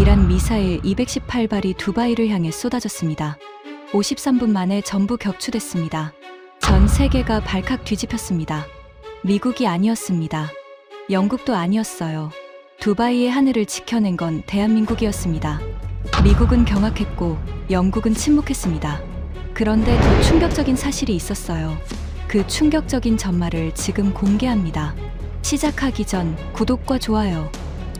이란 미사일 218발이 두바이를 향해 쏟아졌습니다. 53분 만에 전부 격추됐습니다. 전 세계가 발칵 뒤집혔습니다. 미국이 아니었습니다. 영국도 아니었어요. 두바이의 하늘을 지켜낸 건 대한민국이었습니다. 미국은 경악했고 영국은 침묵했습니다. 그런데 더 충격적인 사실이 있었어요. 그 충격적인 전말을 지금 공개합니다. 시작하기 전 구독과 좋아요,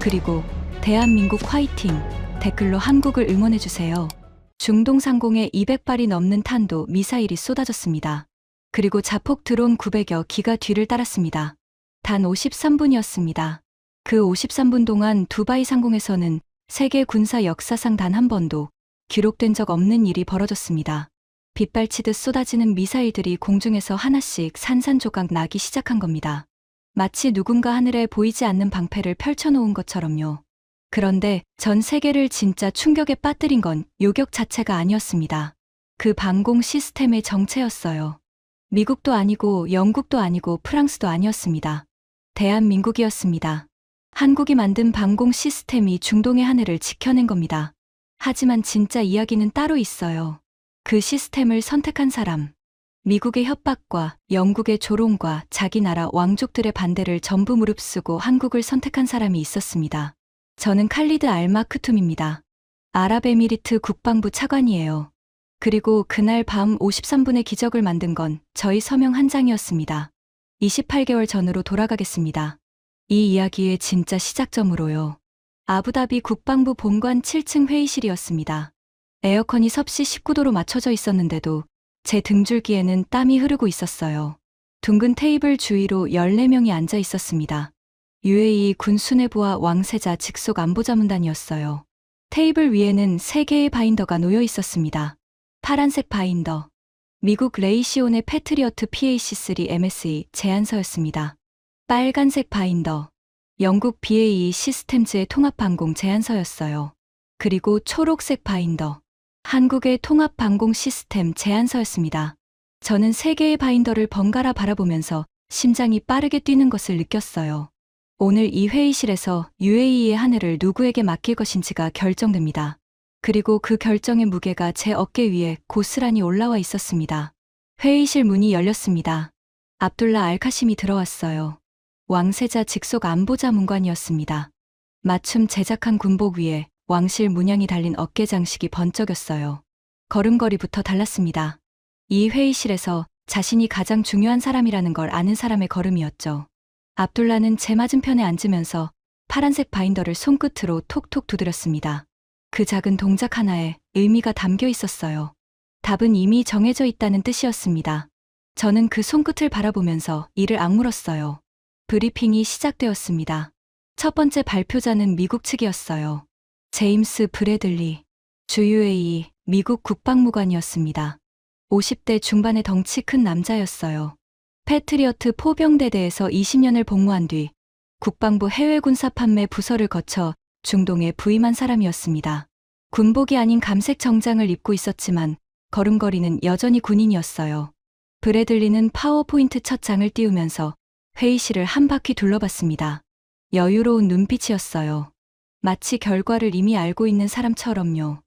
그리고 대한민국 화이팅 댓글로 한국을 응원해주세요. 중동 상공에 200발이 넘는 탄도 미사일이 쏟아졌습니다. 그리고 자폭 드론 900여 기가 뒤를 따랐습니다. 단 53분이었습니다. 그 53분 동안 두바이 상공에서는 세계 군사 역사상 단 한 번도 기록된 적 없는 일이 벌어졌습니다. 빗발치듯 쏟아지는 미사일들이 공중에서 하나씩 산산조각 나기 시작한 겁니다. 마치 누군가 하늘에 보이지 않는 방패를 펼쳐놓은 것처럼요. 그런데 전 세계를 진짜 충격에 빠뜨린 건 요격 자체가 아니었습니다. 그 방공 시스템의 정체였어요. 미국도 아니고 영국도 아니고 프랑스도 아니었습니다. 대한민국이었습니다. 한국이 만든 방공 시스템이 중동의 하늘을 지켜낸 겁니다. 하지만 진짜 이야기는 따로 있어요. 그 시스템을 선택한 사람. 미국의 협박과 영국의 조롱과 자기 나라 왕족들의 반대를 전부 무릅쓰고 한국을 선택한 사람이 있었습니다. 저는 칼리드 알마크툼입니다. 아랍에미리트 국방부 차관이에요. 그리고 그날 밤 53분의 기적을 만든 건 저희 서명 한 장이었습니다. 28개월 전으로 돌아가겠습니다. 이 이야기의 진짜 시작점으로요. 아부다비 국방부 본관 7층 회의실이었습니다. 에어컨이 섭씨 19도로 맞춰져 있었는데도 제 등줄기에는 땀이 흐르고 있었어요. 둥근 테이블 주위로 14명이 앉아 있었습니다. UAE 군 수뇌부와 왕세자 직속 안보자문단이었어요. 테이블 위에는 3개의 바인더가 놓여 있었습니다. 파란색 바인더. 미국 레이시온의 패트리어트 PAC-3 MSE 제안서였습니다. 빨간색 바인더. 영국 BAE 시스템즈의 통합방공 제안서였어요. 그리고 초록색 바인더. 한국의 통합방공 시스템 제안서였습니다. 저는 3개의 바인더를 번갈아 바라보면서 심장이 빠르게 뛰는 것을 느꼈어요. 오늘 이 회의실에서 UAE의 하늘을 누구에게 맡길 것인지가 결정됩니다. 그리고 그 결정의 무게가 제 어깨 위에 고스란히 올라와 있었습니다. 회의실 문이 열렸습니다. 압둘라 알카심이 들어왔어요. 왕세자 직속 안보자문관이었습니다. 맞춤 제작한 군복 위에 왕실 문양이 달린 어깨 장식이 번쩍였어요. 걸음걸이부터 달랐습니다. 이 회의실에서 자신이 가장 중요한 사람이라는 걸 아는 사람의 걸음이었죠. 압둘라는 제 맞은편에 앉으면서 파란색 바인더를 손끝으로 톡톡 두드렸습니다. 그 작은 동작 하나에 의미가 담겨 있었어요. 답은 이미 정해져 있다는 뜻이었습니다. 저는 그 손끝을 바라보면서 이를 악물었어요. 브리핑이 시작되었습니다. 첫 번째 발표자는 미국 측이었어요. 제임스 브래들리, 주 UAE 미국 국방무관이었습니다. 50대 중반의 덩치 큰 남자였어요. 패트리어트 포병대대에서 20년을 복무한 뒤 국방부 해외군사 판매 부서를 거쳐 중동에 부임한 사람이었습니다. 군복이 아닌 감색 정장을 입고 있었지만 걸음걸이는 여전히 군인이었어요. 브래들리는 파워포인트 첫 장을 띄우면서 회의실을 한 바퀴 둘러봤습니다. 여유로운 눈빛이었어요. 마치 결과를 이미 알고 있는 사람처럼요.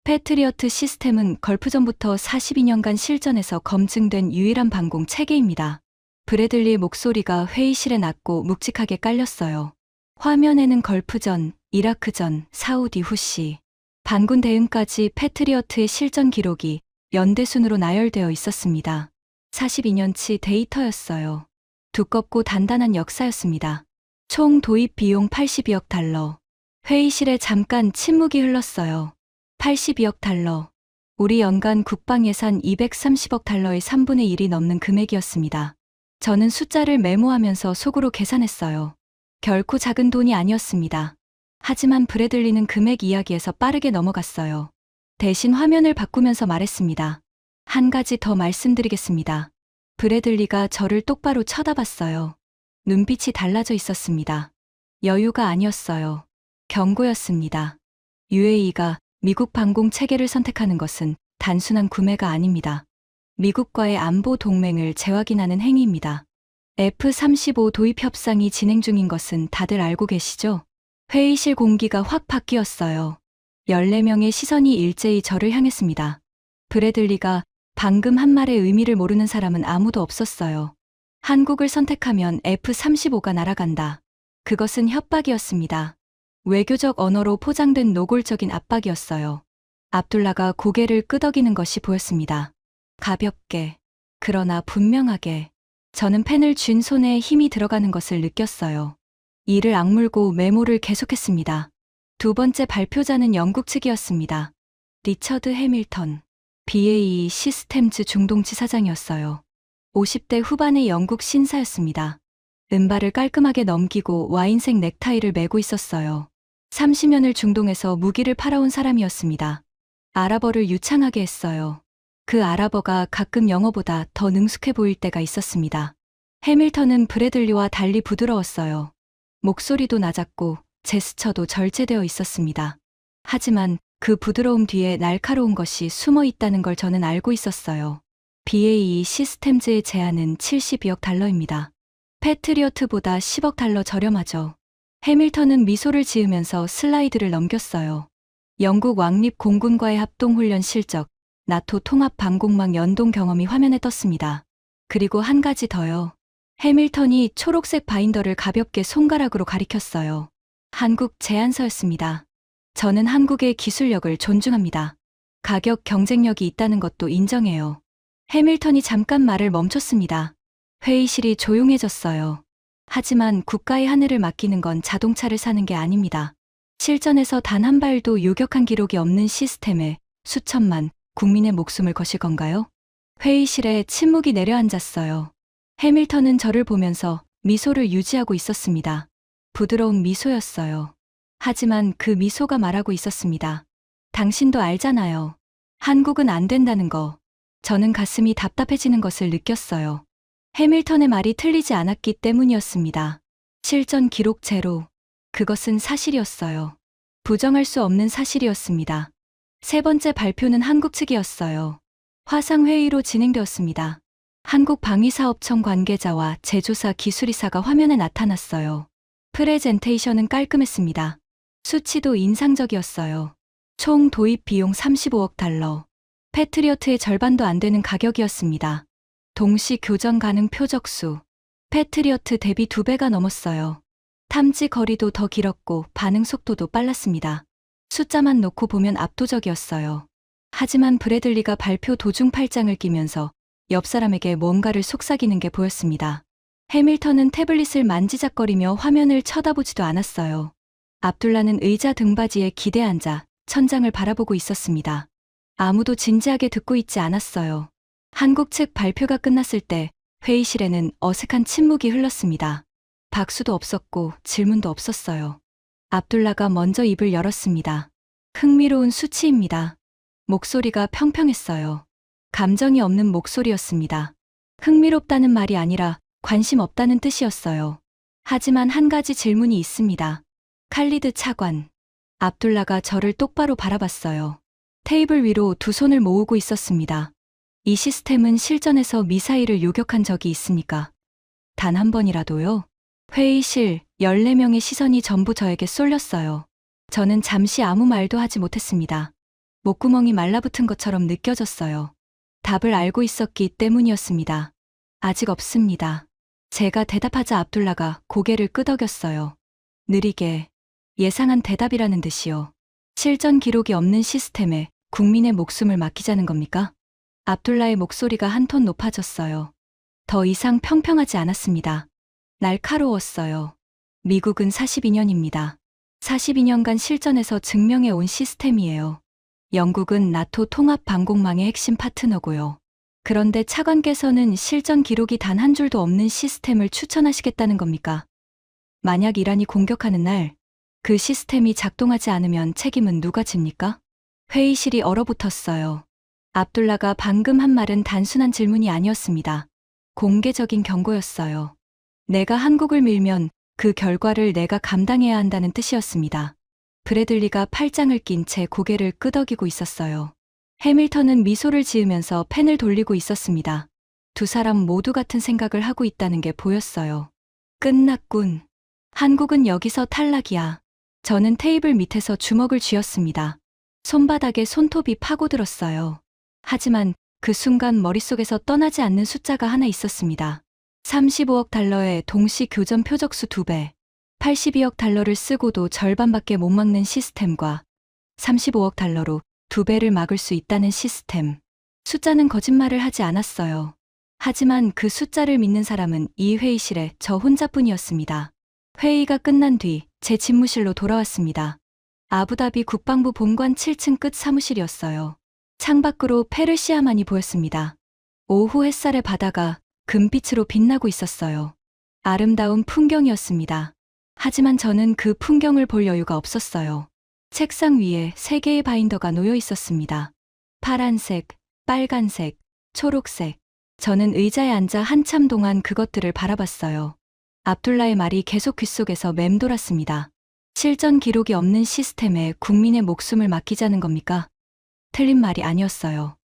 패트리어트 시스템은 걸프전부터 42년간 실전에서 검증된 유일한 방공 체계입니다. 브래들리의 목소리가 회의실에 낮고 묵직하게 깔렸어요. 화면에는 걸프전, 이라크전, 사우디 후시, 반군 대응까지 패트리어트의 실전 기록이 연대순으로 나열되어 있었습니다. 42년치 데이터였어요. 두껍고 단단한 역사였습니다. 총 도입 비용 82억 달러. 회의실에 잠깐 침묵이 흘렀어요. 82억 달러. 우리 연간 국방 예산 230억 달러의 3분의 1이 넘는 금액이었습니다. 저는 숫자를 메모하면서 속으로 계산했어요. 결코 작은 돈이 아니었습니다. 하지만 브래들리는 금액 이야기에서 빠르게 넘어갔어요. 대신 화면을 바꾸면서 말했습니다. 한 가지 더 말씀드리겠습니다. 브래들리가 저를 똑바로 쳐다봤어요. 눈빛이 달라져 있었습니다. 여유가 아니었어요. 경고였습니다. UAE가 미국 방공 체계를 선택하는 것은 단순한 구매가 아닙니다. 미국과의 안보 동맹을 재확인하는 행위입니다. F-35 도입 협상이 진행 중인 것은 다들 알고 계시죠? 회의실 공기가 확 바뀌었어요. 14명의 시선이 일제히 저를 향했습니다. 브래들리가 방금 한 말의 의미를 모르는 사람은 아무도 없었어요. 한국을 선택하면 F-35가 날아간다. 그것은 협박이었습니다. 외교적 언어로 포장된 노골적인 압박이었어요. 압둘라가 고개를 끄덕이는 것이 보였습니다. 가볍게, 그러나 분명하게. 저는 펜을 쥔 손에 힘이 들어가는 것을 느꼈어요. 이를 악물고 메모를 계속했습니다. 두 번째 발표자는 영국 측이었습니다. 리처드 해밀턴, BAE 시스템즈 중동지 사장이었어요. 50대 후반의 영국 신사였습니다. 은발을 깔끔하게 넘기고 와인색 넥타이를 메고 있었어요. 30년을 중동에서 무기를 팔아온 사람이었습니다. 아랍어를 유창하게 했어요. 그 아랍어가 가끔 영어보다 더 능숙해 보일 때가 있었습니다. 해밀턴은 브래들리와 달리 부드러웠어요. 목소리도 낮았고 제스처도 절제되어 있었습니다. 하지만 그 부드러움 뒤에 날카로운 것이 숨어 있다는 걸 저는 알고 있었어요. BAE 시스템즈의 제안은 72억 달러입니다. 패트리어트보다 10억 달러 저렴하죠. 해밀턴은 미소를 지으면서 슬라이드를 넘겼어요. 영국 왕립 공군과의 합동훈련 실적, 나토 통합 방공망 연동 경험이 화면에 떴습니다. 그리고 한 가지 더요. 해밀턴이 초록색 바인더를 가볍게 손가락으로 가리켰어요. 한국 제안서였습니다. 저는 한국의 기술력을 존중합니다. 가격 경쟁력이 있다는 것도 인정해요. 해밀턴이 잠깐 말을 멈췄습니다. 회의실이 조용해졌어요. 하지만 국가의 하늘을 맡기는 건 자동차를 사는 게 아닙니다. 실전에서 단 한 발도 요격한 기록이 없는 시스템에 수천만 국민의 목숨을 거실 건가요? 회의실에 침묵이 내려앉았어요. 해밀턴은 저를 보면서 미소를 유지하고 있었습니다. 부드러운 미소였어요. 하지만 그 미소가 말하고 있었습니다. 당신도 알잖아요. 한국은 안 된다는 거. 저는 가슴이 답답해지는 것을 느꼈어요. 해밀턴의 말이 틀리지 않았기 때문이었습니다. 실전 기록 제로. 그것은 사실이었어요. 부정할 수 없는 사실이었습니다. 세 번째 발표는 한국 측이었어요. 화상회의로 진행되었습니다. 한국방위사업청 관계자와 제조사 기술이사가 화면에 나타났어요. 프레젠테이션은 깔끔했습니다. 수치도 인상적이었어요. 총 도입 비용 35억 달러. 패트리어트의 절반도 안 되는 가격이었습니다. 동시 교전 가능 표적수. 패트리어트 대비 2배가 넘었어요. 탐지 거리도 더 길었고 반응 속도도 빨랐습니다. 숫자만 놓고 보면 압도적이었어요. 하지만 브래들리가 발표 도중 팔짱을 끼면서 옆 사람에게 뭔가를 속삭이는 게 보였습니다. 해밀턴은 태블릿을 만지작거리며 화면을 쳐다보지도 않았어요. 압둘라는 의자 등받이에 기대 앉아 천장을 바라보고 있었습니다. 아무도 진지하게 듣고 있지 않았어요. 한국 측 발표가 끝났을 때 회의실에는 어색한 침묵이 흘렀습니다. 박수도 없었고 질문도 없었어요. 압둘라가 먼저 입을 열었습니다. 흥미로운 수치입니다. 목소리가 평평했어요. 감정이 없는 목소리였습니다. 흥미롭다는 말이 아니라 관심 없다는 뜻이었어요. 하지만 한 가지 질문이 있습니다. 칼리드 차관. 압둘라가 저를 똑바로 바라봤어요. 테이블 위로 두 손을 모으고 있었습니다. 이 시스템은 실전에서 미사일을 요격한 적이 있습니까? 단 한 번이라도요? 회의실 14명의 시선이 전부 저에게 쏠렸어요. 저는 잠시 아무 말도 하지 못했습니다. 목구멍이 말라붙은 것처럼 느껴졌어요. 답을 알고 있었기 때문이었습니다. 아직 없습니다. 제가 대답하자 압둘라가 고개를 끄덕였어요. 느리게. 예상한 대답이라는 듯이요. 실전 기록이 없는 시스템에 국민의 목숨을 맡기자는 겁니까? 압둘라의 목소리가 한 톤 높아졌어요. 더 이상 평평하지 않았습니다. 날카로웠어요. 미국은 42년입니다. 42년간 실전에서 증명해 온 시스템이에요. 영국은 나토 통합 방공망의 핵심 파트너고요. 그런데 차관께서는 실전 기록이 단 한 줄도 없는 시스템을 추천하시겠다는 겁니까? 만약 이란이 공격하는 날, 그 시스템이 작동하지 않으면 책임은 누가 집니까? 회의실이 얼어붙었어요. 압둘라가 방금 한 말은 단순한 질문이 아니었습니다. 공개적인 경고였어요. 내가 한국을 밀면 그 결과를 내가 감당해야 한다는 뜻이었습니다. 브래들리가 팔짱을 낀 채 고개를 끄덕이고 있었어요. 해밀턴은 미소를 지으면서 펜을 돌리고 있었습니다. 두 사람 모두 같은 생각을 하고 있다는 게 보였어요. 끝났군. 한국은 여기서 탈락이야. 저는 테이블 밑에서 주먹을 쥐었습니다. 손바닥에 손톱이 파고들었어요. 하지만 그 순간 머릿속에서 떠나지 않는 숫자가 하나 있었습니다. 35억 달러의 동시 교전 표적수 2배, 82억 달러를 쓰고도 절반밖에 못 막는 시스템과 35억 달러로 2배를 막을 수 있다는 시스템. 숫자는 거짓말을 하지 않았어요. 하지만 그 숫자를 믿는 사람은 이 회의실에 저 혼자뿐이었습니다. 회의가 끝난 뒤 제 집무실로 돌아왔습니다. 아부다비 국방부 본관 7층 끝 사무실이었어요. 창밖으로 페르시아만이 보였습니다. 오후 햇살의 바다가 금빛으로 빛나고 있었어요. 아름다운 풍경이었습니다. 하지만 저는 그 풍경을 볼 여유가 없었어요. 책상 위에 3개의 바인더가 놓여 있었습니다. 파란색, 빨간색, 초록색. 저는 의자에 앉아 한참 동안 그것들을 바라봤어요. 압둘라의 말이 계속 귓속에서 맴돌았습니다. 실전 기록이 없는 시스템에 국민의 목숨을 맡기자는 겁니까? 틀린 말이 아니었어요.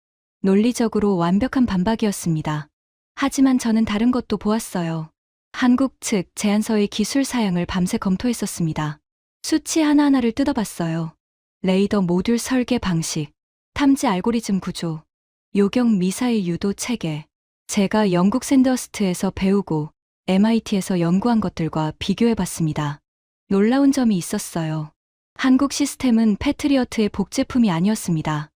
논리적으로 완벽한 반박이었습니다. 하지만 저는 다른 것도 보았어요. 한국 측 제안서의 기술 사양을 밤새 검토했었습니다. 수치 하나하나를 뜯어봤어요. 레이더 모듈 설계 방식, 탐지 알고리즘 구조, 요격 미사일 유도 체계. 제가 영국 샌더스트에서 배우고 MIT에서 연구한 것들과 비교해봤습니다. 놀라운 점이 있었어요. 한국 시스템은 패트리어트의 복제품이 아니었습니다.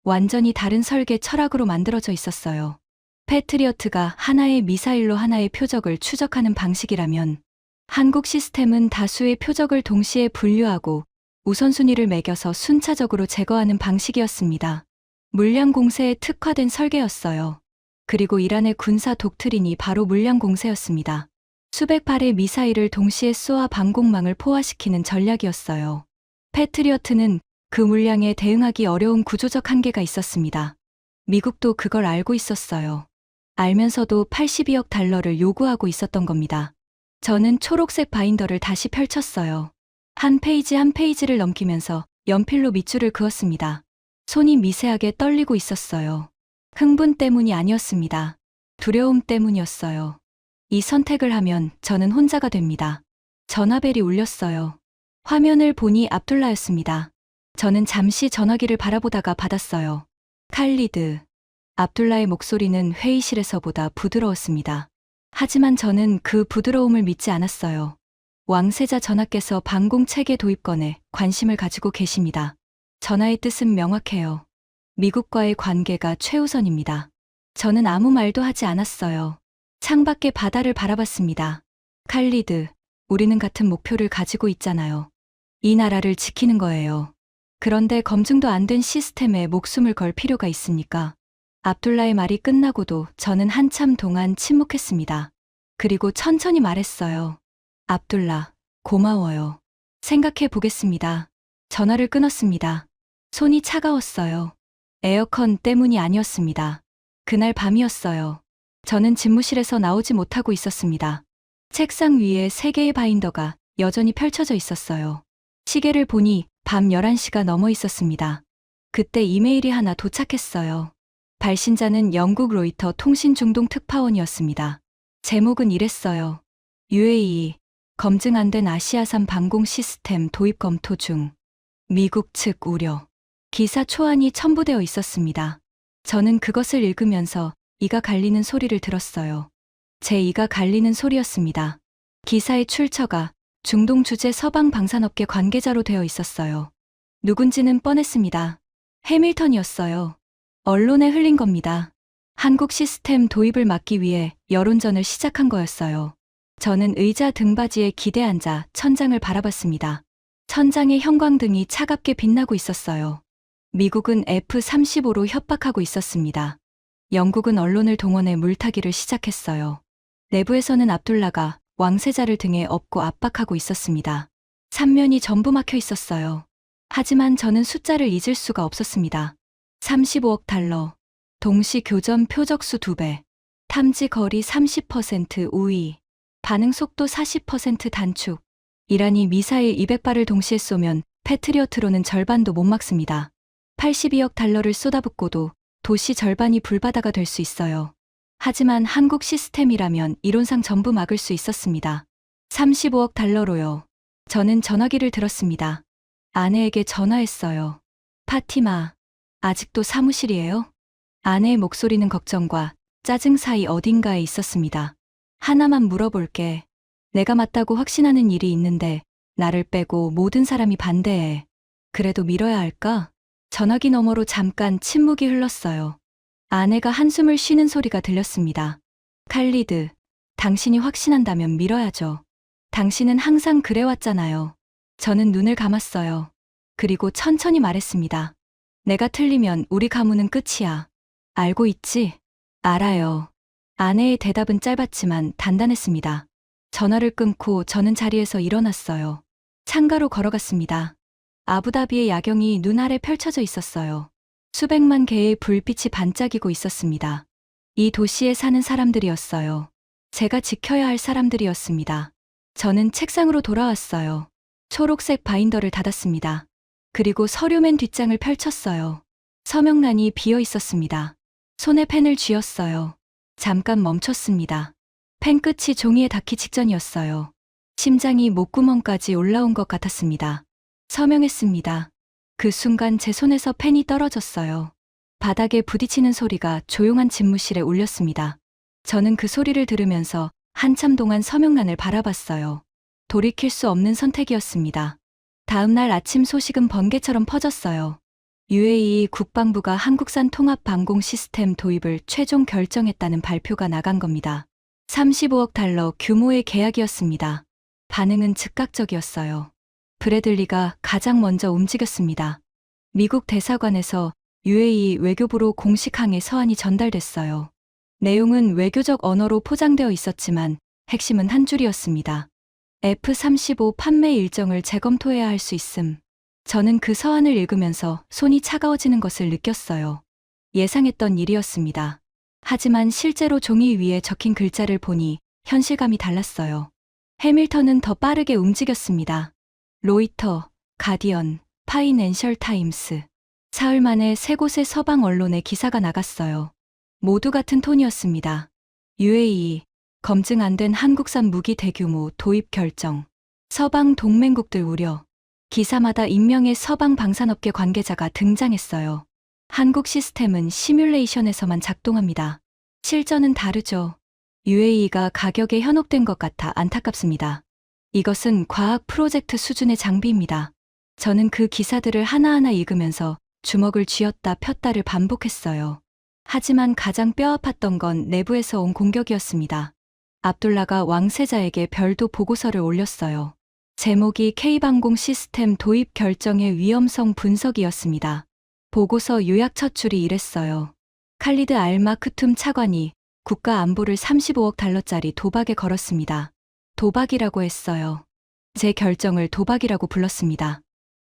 완전히 다른 설계 철학으로 만들어져 있었어요. 패트리어트가 하나의 미사일로 하나의 표적을 추적하는 방식이라면 한국 시스템은 다수의 표적을 동시에 분류하고 우선순위를 매겨서 순차적으로 제거하는 방식이었습니다. 물량 공세에 특화된 설계였어요. 그리고 이란의 군사 독트린이 바로 물량 공세였습니다. 수백 발의 미사일을 동시에 쏘아 방공망을 포화시키는 전략이었어요. 패트리어트는 그 물량에 대응하기 어려운 구조적 한계가 있었습니다. 미국도 그걸 알고 있었어요. 알면서도 82억 달러를 요구하고 있었던 겁니다. 저는 초록색 바인더를 다시 펼쳤어요. 한 페이지 한 페이지를 넘기면서 연필로 밑줄을 그었습니다. 손이 미세하게 떨리고 있었어요. 흥분 때문이 아니었습니다. 두려움 때문이었어요. 이 선택을 하면 저는 혼자가 됩니다. 전화벨이 울렸어요. 화면을 보니 압둘라였습니다. 저는 잠시 전화기를 바라보다가 받았어요. 칼리드. 압둘라의 목소리는 회의실에서보다 부드러웠습니다. 하지만 저는 그 부드러움을 믿지 않았어요. 왕세자 전하께서 방공체계 도입권에 관심을 가지고 계십니다. 전하의 뜻은 명확해요. 미국과의 관계가 최우선입니다. 저는 아무 말도 하지 않았어요. 창밖의 바다를 바라봤습니다. 칼리드, 우리는 같은 목표를 가지고 있잖아요. 이 나라를 지키는 거예요. 그런데 검증도 안 된 시스템에 목숨을 걸 필요가 있습니까? 압둘라의 말이 끝나고도 저는 한참 동안 침묵했습니다. 그리고 천천히 말했어요. 압둘라, 고마워요. 생각해 보겠습니다. 전화를 끊었습니다. 손이 차가웠어요. 에어컨 때문이 아니었습니다. 그날 밤이었어요. 저는 집무실에서 나오지 못하고 있었습니다. 책상 위에 3개의 바인더가 여전히 펼쳐져 있었어요. 시계를 보니 밤 11시가 넘어 있었습니다. 그때 이메일이 하나 도착했어요. 발신자는 영국 로이터 통신 중동 특파원이었습니다. 제목은 이랬어요. UAE, 검증 안 된 아시아산 방공 시스템 도입 검토 중. 미국 측 우려. 기사 초안이 첨부되어 있었습니다. 저는 그것을 읽으면서 이가 갈리는 소리를 들었어요. 제 이가 갈리는 소리였습니다. 기사의 출처가 중동 주재 서방 방산업계 관계자로 되어 있었어요. 누군지는 뻔했습니다. 해밀턴이었어요. 언론에 흘린 겁니다. 한국 시스템 도입을 막기 위해 여론전을 시작한 거였어요. 저는 의자 등받이에 기대 앉아 천장을 바라봤습니다. 천장의 형광등이 차갑게 빛나고 있었어요. 미국은 F-35로 협박하고 있었습니다. 영국은 언론을 동원해 물타기를 시작했어요. 내부에서는 압둘라가 왕세자를 등에 업고 압박하고 있었습니다. 삼면이 전부 막혀 있었어요. 하지만 저는 숫자를 잊을 수가 없었습니다. 35억 달러, 동시 교전 표적수 2배, 탐지 거리 30% 우위, 반응 속도 40% 단축. 이란이 미사일 200발을 동시에 쏘면 패트리어트로는 절반도 못 막습니다. 82억 달러를 쏟아붓고도 도시 절반이 불바다가 될 수 있어요. 하지만 한국 시스템이라면 이론상 전부 막을 수 있었습니다. 35억 달러로요. 저는 전화기를 들었습니다. 아내에게 전화했어요. 파티마, 아직도 사무실이에요? 아내의 목소리는 걱정과 짜증 사이 어딘가에 있었습니다. 하나만 물어볼게. 내가 맞다고 확신하는 일이 있는데 나를 빼고 모든 사람이 반대해. 그래도 밀어야 할까? 전화기 너머로 잠깐 침묵이 흘렀어요. 아내가 한숨을 쉬는 소리가 들렸습니다. 칼리드, 당신이 확신한다면 밀어야죠. 당신은 항상 그래왔잖아요. 저는 눈을 감았어요. 그리고 천천히 말했습니다. 내가 틀리면 우리 가문은 끝이야. 알고 있지? 알아요. 아내의 대답은 짧았지만 단단했습니다. 전화를 끊고 저는 자리에서 일어났어요. 창가로 걸어갔습니다. 아부다비의 야경이 눈 아래 펼쳐져 있었어요. 수백만 개의 불빛이 반짝이고 있었습니다. 이 도시에 사는 사람들이었어요. 제가 지켜야 할 사람들이었습니다. 저는 책상으로 돌아왔어요. 초록색 바인더를 닫았습니다. 그리고 서류맨 뒷장을 펼쳤어요. 서명란이 비어 있었습니다. 손에 펜을 쥐었어요. 잠깐 멈췄습니다. 펜 끝이 종이에 닿기 직전이었어요. 심장이 목구멍까지 올라온 것 같았습니다. 서명했습니다. 그 순간 제 손에서 펜이 떨어졌어요. 바닥에 부딪히는 소리가 조용한 집무실에 울렸습니다. 저는 그 소리를 들으면서 한참 동안 서명란을 바라봤어요. 돌이킬 수 없는 선택이었습니다. 다음 날 아침 소식은 번개처럼 퍼졌어요. UAE 국방부가 한국산 통합 방공 시스템 도입을 최종 결정했다는 발표가 나간 겁니다. 35억 달러 규모의 계약이었습니다. 반응은 즉각적이었어요. 브래들리가 가장 먼저 움직였습니다. 미국 대사관에서 UAE 외교부로 공식 항해 서한이 전달됐어요. 내용은 외교적 언어로 포장되어 있었지만 핵심은 한 줄이었습니다. F-35 판매 일정을 재검토해야 할 수 있음. 저는 그 서한을 읽으면서 손이 차가워지는 것을 느꼈어요. 예상했던 일이었습니다. 하지만 실제로 종이 위에 적힌 글자를 보니 현실감이 달랐어요. 해밀턴은 더 빠르게 움직였습니다. 로이터, 가디언, 파이낸셜 타임스. 사흘 만에 세 곳의 서방 언론에 기사가 나갔어요. 모두 같은 톤이었습니다. UAE, 검증 안 된 한국산 무기 대규모 도입 결정. 서방 동맹국들 우려. 기사마다 익명의 서방 방산업계 관계자가 등장했어요. 한국 시스템은 시뮬레이션에서만 작동합니다. 실전은 다르죠. UAE가 가격에 현혹된 것 같아 안타깝습니다. 이것은 과학 프로젝트 수준의 장비입니다. 저는 그 기사들을 하나하나 읽으면서 주먹을 쥐었다 폈다를 반복했어요. 하지만 가장 뼈아팠던 건 내부에서 온 공격이었습니다. 압둘라가 왕세자에게 별도 보고서를 올렸어요. 제목이 K방공 시스템 도입 결정의 위험성 분석이었습니다. 보고서 요약 첫 줄이 이랬어요. 칼리드 알 마크툼 차관이 국가 안보를 35억 달러짜리 도박에 걸었습니다. 도박이라고 했어요. 제 결정을 도박이라고 불렀습니다.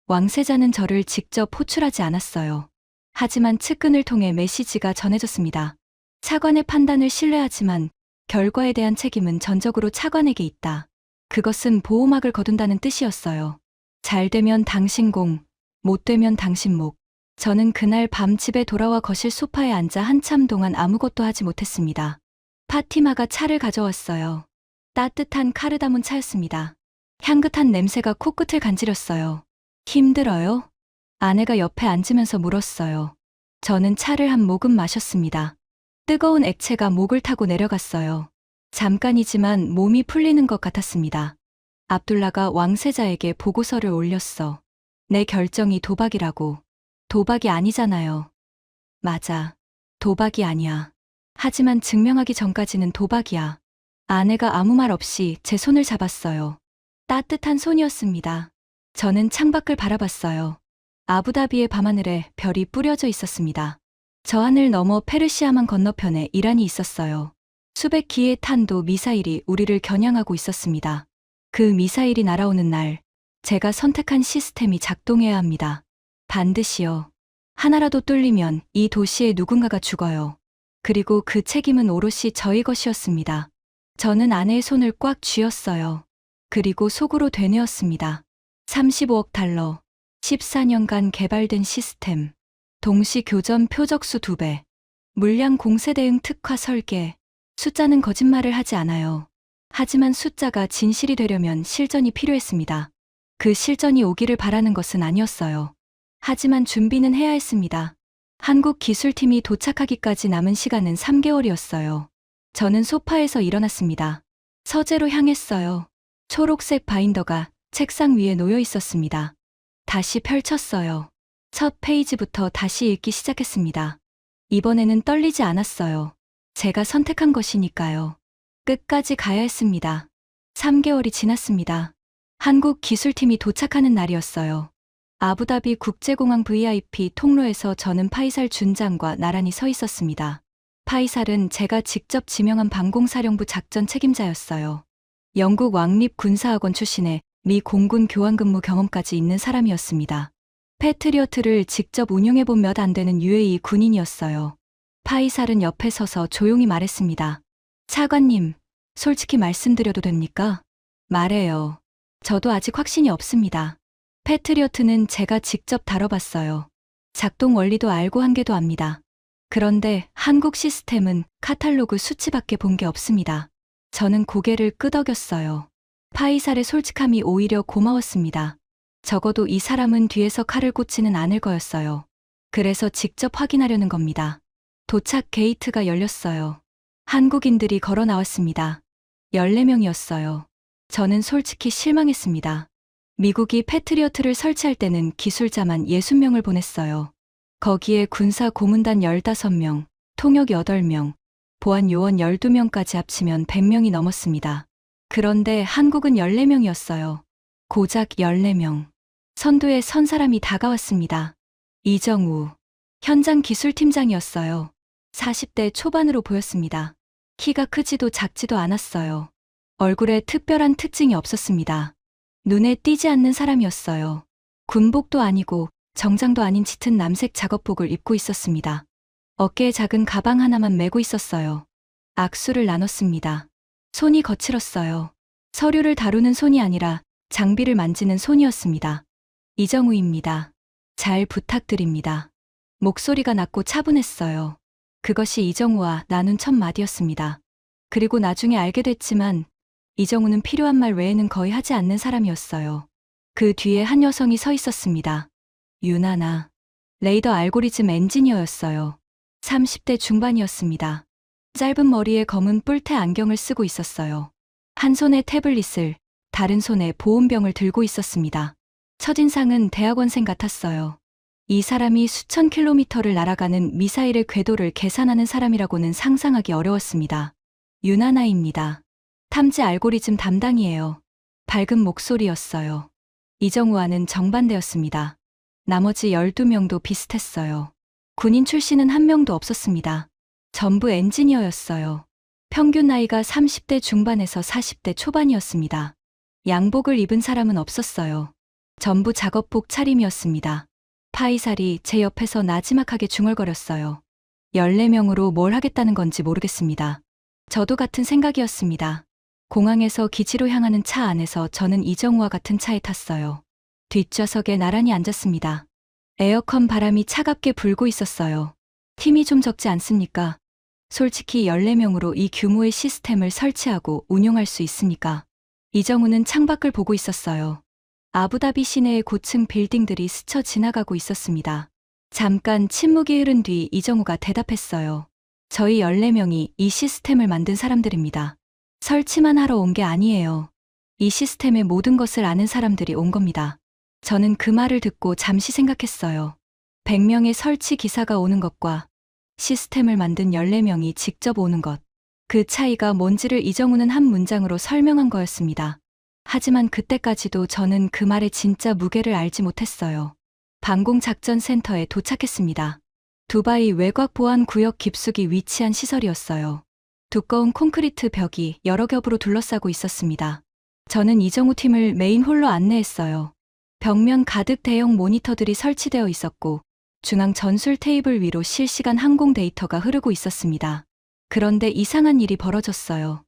왕세자는 저를 직접 호출하지 않았어요. 하지만 측근을 통해 메시지가 전해졌습니다. 차관의 판단을 신뢰하지만 결과에 대한 책임은 전적으로 차관에게 있다. 그것은 보호막을 거둔다는 뜻이었어요. 잘 되면 당신 공, 못 되면 당신 목. 저는 그날 밤 집에 돌아와 거실 소파에 앉아 한참 동안 아무것도 하지 못했습니다. 파티마가 차를 가져왔어요. 따뜻한 카르다몬 차였습니다. 향긋한 냄새가 코끝을 간지렸어요. 힘들어요? 아내가 옆에 앉으면서 물었어요. 저는 차를 한 모금 마셨습니다. 뜨거운 액체가 목을 타고 내려갔어요. 잠깐이지만 몸이 풀리는 것 같았습니다. 압둘라가 왕세자에게 보고서를 올렸어. 내 결정이 도박이라고. 도박이 아니잖아요. 맞아. 도박이 아니야. 하지만 증명하기 전까지는 도박이야. 아내가 아무 말 없이 제 손을 잡았어요. 따뜻한 손이었습니다. 저는 창밖을 바라봤어요. 아부다비의 밤하늘에 별이 뿌려져 있었습니다. 저 하늘 너머 페르시아만 건너편에 이란이 있었어요. 수백 기의 탄도 미사일이 우리를 겨냥하고 있었습니다. 그 미사일이 날아오는 날, 제가 선택한 시스템이 작동해야 합니다. 반드시요. 하나라도 뚫리면 이 도시의 누군가가 죽어요. 그리고 그 책임은 오롯이 저희 것이었습니다. 저는 아내의 손을 꽉 쥐었어요. 그리고 속으로 되뇌었습니다. 35억 달러, 14년간 개발된 시스템, 동시 교전 표적수 2배, 물량 공세 대응 특화 설계. 숫자는 거짓말을 하지 않아요. 하지만 숫자가 진실이 되려면 실전이 필요했습니다. 그 실전이 오기를 바라는 것은 아니었어요. 하지만 준비는 해야 했습니다. 한국 기술팀이 도착하기까지 남은 시간은 3개월이었어요. 저는 소파에서 일어났습니다. 서재로 향했어요. 초록색 바인더가 책상 위에 놓여 있었습니다. 다시 펼쳤어요. 첫 페이지부터 다시 읽기 시작했습니다. 이번에는 떨리지 않았어요. 제가 선택한 것이니까요. 끝까지 가야 했습니다. 3개월이 지났습니다. 한국 기술팀이 도착하는 날이었어요. 아부다비 국제공항 VIP 통로에서 저는 파이살 준장과 나란히 서 있었습니다. 파이살은 제가 직접 지명한 방공사령부 작전 책임자였어요. 영국 왕립 군사학원 출신의 미 공군 교환근무 경험까지 있는 사람이었습니다. 패트리어트를 직접 운용해본 몇 안 되는 UAE 군인이었어요. 파이살은 옆에 서서 조용히 말했습니다. 차관님, 솔직히 말씀드려도 됩니까? 말해요. 저도 아직 확신이 없습니다. 패트리어트는 제가 직접 다뤄봤어요. 작동 원리도 알고 한계도 압니다. 그런데 한국 시스템은 카탈로그 수치밖에 본 게 없습니다. 저는 고개를 끄덕였어요. 파이살의 솔직함이 오히려 고마웠습니다. 적어도 이 사람은 뒤에서 칼을 꽂지는 않을 거였어요. 그래서 직접 확인하려는 겁니다. 도착 게이트가 열렸어요. 한국인들이 걸어 나왔습니다. 14명이었어요. 저는 솔직히 실망했습니다. 미국이 패트리어트를 설치할 때는 기술자만 60명을 보냈어요. 거기에 군사 고문단 15명, 통역 8명, 보안 요원 12명까지 합치면 100명이 넘었습니다. 그런데 한국은 14명이었어요. 고작 14명. 선두에 선 사람이 다가왔습니다. 이정우. 현장 기술팀장이었어요. 40대 초반으로 보였습니다. 키가 크지도 작지도 않았어요. 얼굴에 특별한 특징이 없었습니다. 눈에 띄지 않는 사람이었어요. 군복도 아니고 정장도 아닌 짙은 남색 작업복을 입고 있었습니다. 어깨에 작은 가방 하나만 메고 있었어요. 악수를 나눴습니다. 손이 거칠었어요. 서류를 다루는 손이 아니라 장비를 만지는 손이었습니다. 이정우입니다. 잘 부탁드립니다. 목소리가 낮고 차분했어요. 그것이 이정우와 나눈 첫 마디였습니다. 그리고 나중에 알게 됐지만 이정우는 필요한 말 외에는 거의 하지 않는 사람이었어요. 그 뒤에 한 여성이 서 있었습니다. 유나나. 레이더 알고리즘 엔지니어였어요. 30대 중반이었습니다. 짧은 머리에 검은 뿔테 안경을 쓰고 있었어요. 한 손에 태블릿을, 다른 손에 보온병을 들고 있었습니다. 첫인상은 대학원생 같았어요. 이 사람이 수천 킬로미터를 날아가는 미사일의 궤도를 계산하는 사람이라고는 상상하기 어려웠습니다. 유나나입니다. 탐지 알고리즘 담당이에요. 밝은 목소리였어요. 이정우와는 정반대였습니다. 나머지 12명도 비슷했어요. 군인 출신은 한 명도 없었습니다. 전부 엔지니어였어요. 평균 나이가 30대 중반에서 40대 초반이었습니다. 양복을 입은 사람은 없었어요. 전부 작업복 차림이었습니다. 파이살이 제 옆에서 나지막하게 중얼거렸어요. 14명으로 뭘 하겠다는 건지 모르겠습니다. 저도 같은 생각이었습니다. 공항에서 기지로 향하는 차 안에서 저는 이정우와 같은 차에 탔어요. 뒷좌석에 나란히 앉았습니다. 에어컨 바람이 차갑게 불고 있었어요. 팀이 좀 적지 않습니까? 솔직히 14명으로 이 규모의 시스템을 설치하고 운용할 수 있습니까? 이정우는 창밖을 보고 있었어요. 아부다비 시내의 고층 빌딩들이 스쳐 지나가고 있었습니다. 잠깐 침묵이 흐른 뒤 이정우가 대답했어요. 저희 14명이 이 시스템을 만든 사람들입니다. 설치만 하러 온 게 아니에요. 이 시스템의 모든 것을 아는 사람들이 온 겁니다. 저는 그 말을 듣고 잠시 생각했어요. 100명의 설치 기사가 오는 것과 시스템을 만든 14명이 직접 오는 것. 그 차이가 뭔지를 이정우는 한 문장으로 설명한 거였습니다. 하지만 그때까지도 저는 그 말의 진짜 무게를 알지 못했어요. 방공작전센터에 도착했습니다. 두바이 외곽보안구역 깊숙이 위치한 시설이었어요. 두꺼운 콘크리트 벽이 여러 겹으로 둘러싸고 있었습니다. 저는 이정우 팀을 메인 홀로 안내했어요. 벽면 가득 대형 모니터들이 설치되어 있었고 중앙 전술 테이블 위로 실시간 항공 데이터가 흐르고 있었습니다. 그런데 이상한 일이 벌어졌어요.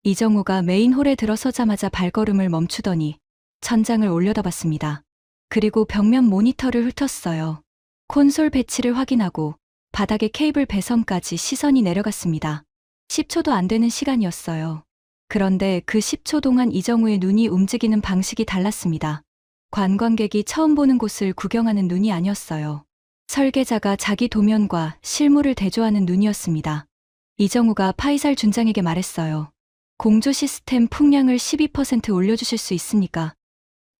이정우가 메인 홀에 들어서자마자 발걸음을 멈추더니 천장을 올려다봤습니다. 그리고 벽면 모니터를 훑었어요. 콘솔 배치를 확인하고 바닥에 케이블 배선까지 시선이 내려갔습니다. 10초도 안 되는 시간이었어요. 그런데 그 10초 동안 이정우의 눈이 움직이는 방식이 달랐습니다. 관광객이 처음 보는 곳을 구경하는 눈이 아니었어요. 설계자가 자기 도면과 실물을 대조하는 눈이었습니다. 이정우가 파이살 준장에게 말했어요. 공조 시스템 풍량을 12% 올려주실 수 있습니까?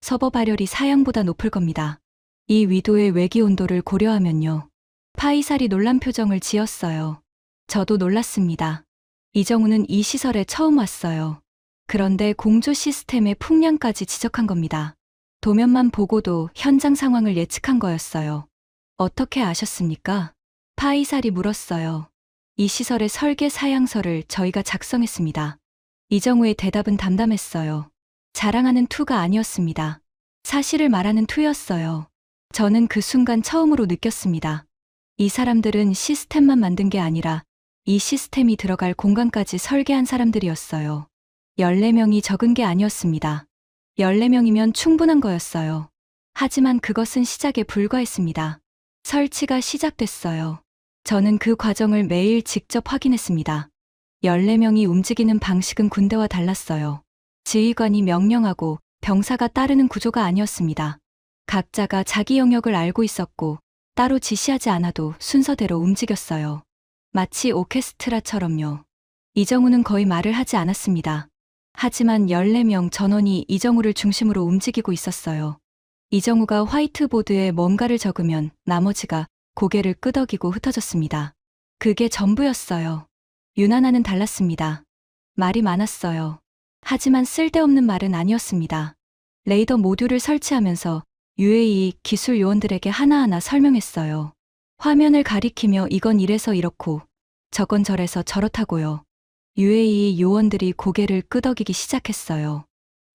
서버 발열이 사양보다 높을 겁니다. 이 위도의 외기 온도를 고려하면요. 파이살이 놀란 표정을 지었어요. 저도 놀랐습니다. 이정우는 이 시설에 처음 왔어요. 그런데 공조 시스템의 풍량까지 지적한 겁니다. 도면만 보고도 현장 상황을 예측한 거였어요. 어떻게 아셨습니까? 파이살이 물었어요. 이 시설의 설계 사양서를 저희가 작성했습니다. 이정우의 대답은 담담했어요. 자랑하는 투가 아니었습니다. 사실을 말하는 투였어요. 저는 그 순간 처음으로 느꼈습니다. 이 사람들은 시스템만 만든 게 아니라 이 시스템이 들어갈 공간까지 설계한 사람들이었어요. 14명이 적은 게 아니었습니다. 14명이면 충분한 거였어요. 하지만 그것은 시작에 불과했습니다. 설치가 시작됐어요. 저는 그 과정을 매일 직접 확인했습니다. 14명이 움직이는 방식은 군대와 달랐어요. 지휘관이 명령하고 병사가 따르는 구조가 아니었습니다. 각자가 자기 영역을 알고 있었고 따로 지시하지 않아도 순서대로 움직였어요. 마치 오케스트라처럼요. 이정우는 거의 말을 하지 않았습니다. 하지만 14명 전원이 이정우를 중심으로 움직이고 있었어요. 이정우가 화이트보드에 뭔가를 적으면 나머지가 고개를 끄덕이고 흩어졌습니다. 그게 전부였어요. 유나나는 달랐습니다. 말이 많았어요. 하지만 쓸데없는 말은 아니었습니다. 레이더 모듈을 설치하면서 UAE 기술 요원들에게 하나하나 설명했어요. 화면을 가리키며 이건 이래서 이렇고 저건 저래서 저렇다고요. UAE 요원들이 고개를 끄덕이기 시작했어요.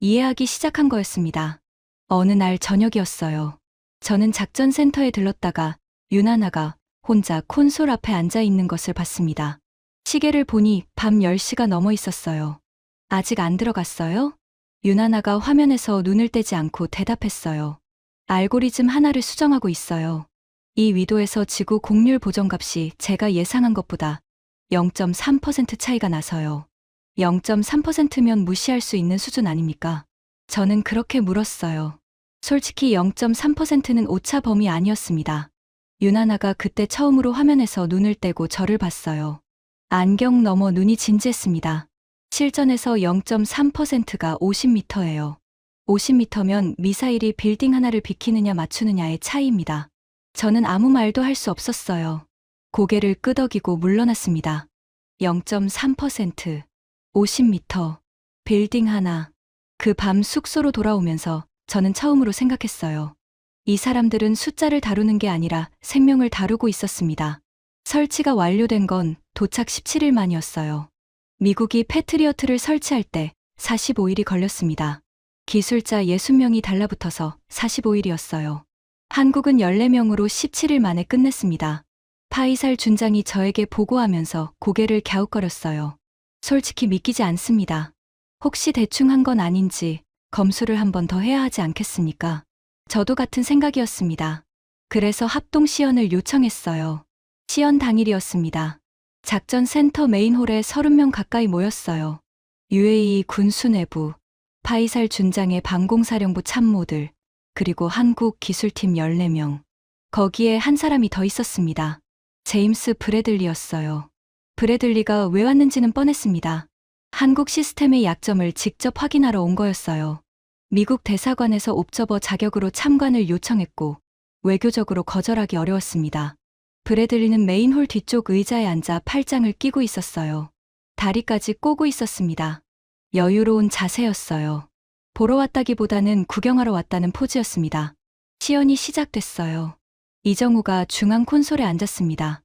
이해하기 시작한 거였습니다. 어느 날 저녁이었어요. 저는 작전센터에 들렀다가 유나나가 혼자 콘솔 앞에 앉아 있는 것을 봤습니다. 시계를 보니 밤 10시가 넘어 있었어요. 아직 안 들어갔어요? 유나나가 화면에서 눈을 떼지 않고 대답했어요. 알고리즘 하나를 수정하고 있어요. 이 위도에서 지구 곡률 보정값이 제가 예상한 것보다 0.3% 차이가 나서요. 0.3%면 무시할 수 있는 수준 아닙니까? 저는 그렇게 물었어요. 솔직히 0.3%는 오차 범위 아니었습니다. 유나나가 그때 처음으로 화면에서 눈을 떼고 저를 봤어요. 안경 너머 눈이 진지했습니다. 실전에서 0.3%가 50m예요. 50m면 미사일이 빌딩 하나를 비키느냐 맞추느냐의 차이입니다. 저는 아무 말도 할 수 없었어요. 고개를 끄덕이고 물러났습니다. 0.3%, 50m, 빌딩 하나. 그 밤 숙소로 돌아오면서 저는 처음으로 생각했어요. 이 사람들은 숫자를 다루는 게 아니라 생명을 다루고 있었습니다. 설치가 완료된 건 도착 17일 만이었어요. 미국이 패트리어트를 설치할 때 45일이 걸렸습니다. 기술자 60명이 달라붙어서 45일이었어요. 한국은 14명으로 17일 만에 끝냈습니다. 파이살 준장이 저에게 보고하면서 고개를 갸웃거렸어요. 솔직히 믿기지 않습니다. 혹시 대충 한 건 아닌지 검수를 한 번 더 해야 하지 않겠습니까? 저도 같은 생각이었습니다. 그래서 합동 시연을 요청했어요. 시연 당일이었습니다. 작전센터 메인홀에 30명 가까이 모였어요. UAE 군 수뇌부, 파이살 준장의 방공사령부 참모들, 그리고 한국 기술팀 14명. 거기에 한 사람이 더 있었습니다. 제임스 브래들리였어요. 브래들리가 왜 왔는지는 뻔했습니다. 한국 시스템의 약점을 직접 확인하러 온 거였어요. 미국 대사관에서 옵저버 자격으로 참관을 요청했고 외교적으로 거절하기 어려웠습니다. 브래들리는 메인홀 뒤쪽 의자에 앉아 팔짱을 끼고 있었어요. 다리까지 꼬고 있었습니다. 여유로운 자세였어요. 보러 왔다기보다는 구경하러 왔다는 포즈였습니다. 시연이 시작됐어요. 이정우가 중앙 콘솔에 앉았습니다.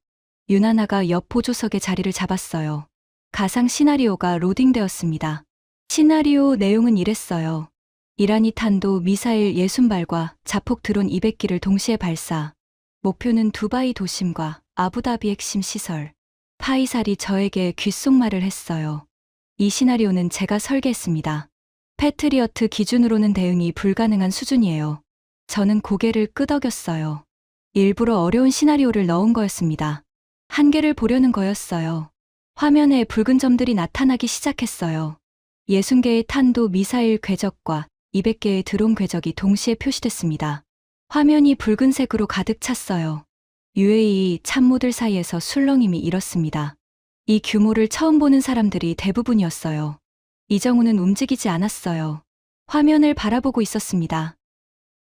유나나가 옆 보조석에 자리를 잡았어요. 가상 시나리오가 로딩되었습니다. 시나리오 내용은 이랬어요. 이란이 탄도 미사일 60발과 자폭 드론 200기를 동시에 발사. 목표는 두바이 도심과 아부다비 핵심 시설. 파이살이 저에게 귓속말을 했어요. 이 시나리오는 제가 설계했습니다. 패트리어트 기준으로는 대응이 불가능한 수준이에요. 저는 고개를 끄덕였어요. 일부러 어려운 시나리오를 넣은 거였습니다. 한계를 보려는 거였어요. 화면에 붉은 점들이 나타나기 시작했어요. 60개의 탄도 미사일 궤적과 200개의 드론 궤적이 동시에 표시됐습니다. 화면이 붉은색으로 가득 찼어요. UAE 참모들 사이에서 술렁임이 일었습니다. 이 규모를 처음 보는 사람들이 대부분이었어요. 이정우는 움직이지 않았어요. 화면을 바라보고 있었습니다.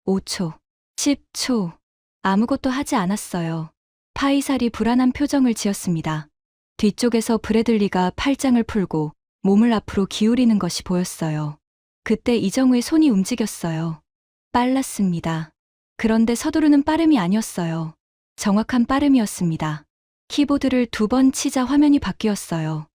5초, 10초, 아무것도 하지 않았어요. 파이살이 불안한 표정을 지었습니다. 뒤쪽에서 브래들리가 팔짱을 풀고 몸을 앞으로 기울이는 것이 보였어요. 그때 이정우의 손이 움직였어요. 빨랐습니다. 그런데 서두르는 빠름이 아니었어요. 정확한 빠름이었습니다. 키보드를 2번 치자 화면이 바뀌었어요.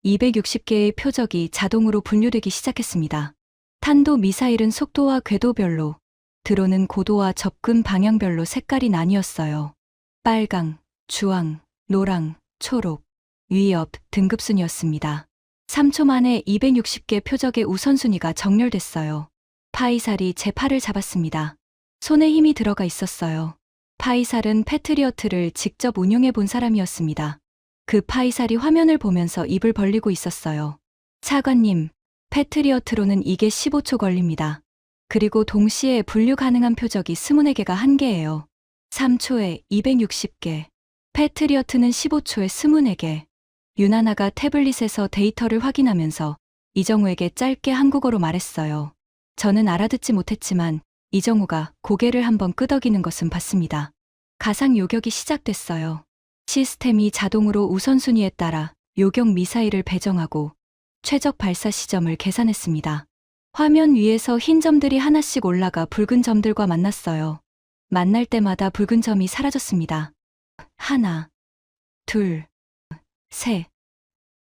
260개의 표적이 자동으로 분류되기 시작했습니다. 탄도 미사일은 속도와 궤도별로, 드론은 고도와 접근 방향별로 색깔이 나뉘었어요. 빨강, 주황, 노랑, 초록, 위협, 등급순이었습니다. 3초 만에 260개 표적의 우선순위가 정렬됐어요. 파이살이 제 팔을 잡았습니다. 손에 힘이 들어가 있었어요. 파이살은 패트리어트를 직접 운용해 본 사람이었습니다. 그 파이살이 화면을 보면서 입을 벌리고 있었어요. 차관님, 패트리어트로는 이게 15초 걸립니다. 그리고 동시에 분류 가능한 표적이 24개가 한개예요. 3초에 260개. 패트리어트는 15초에 24개. 유나나가 태블릿에서 데이터를 확인하면서 이정우에게 짧게 한국어로 말했어요. 저는 알아듣지 못했지만 이정우가 고개를 한번 끄덕이는 것은 봤습니다. 가상 요격이 시작됐어요. 시스템이 자동으로 우선순위에 따라 요격 미사일을 배정하고 최적 발사 시점을 계산했습니다. 화면 위에서 흰 점들이 하나씩 올라가 붉은 점들과 만났어요. 만날 때마다 붉은 점이 사라졌습니다. 하나, 둘, 셋,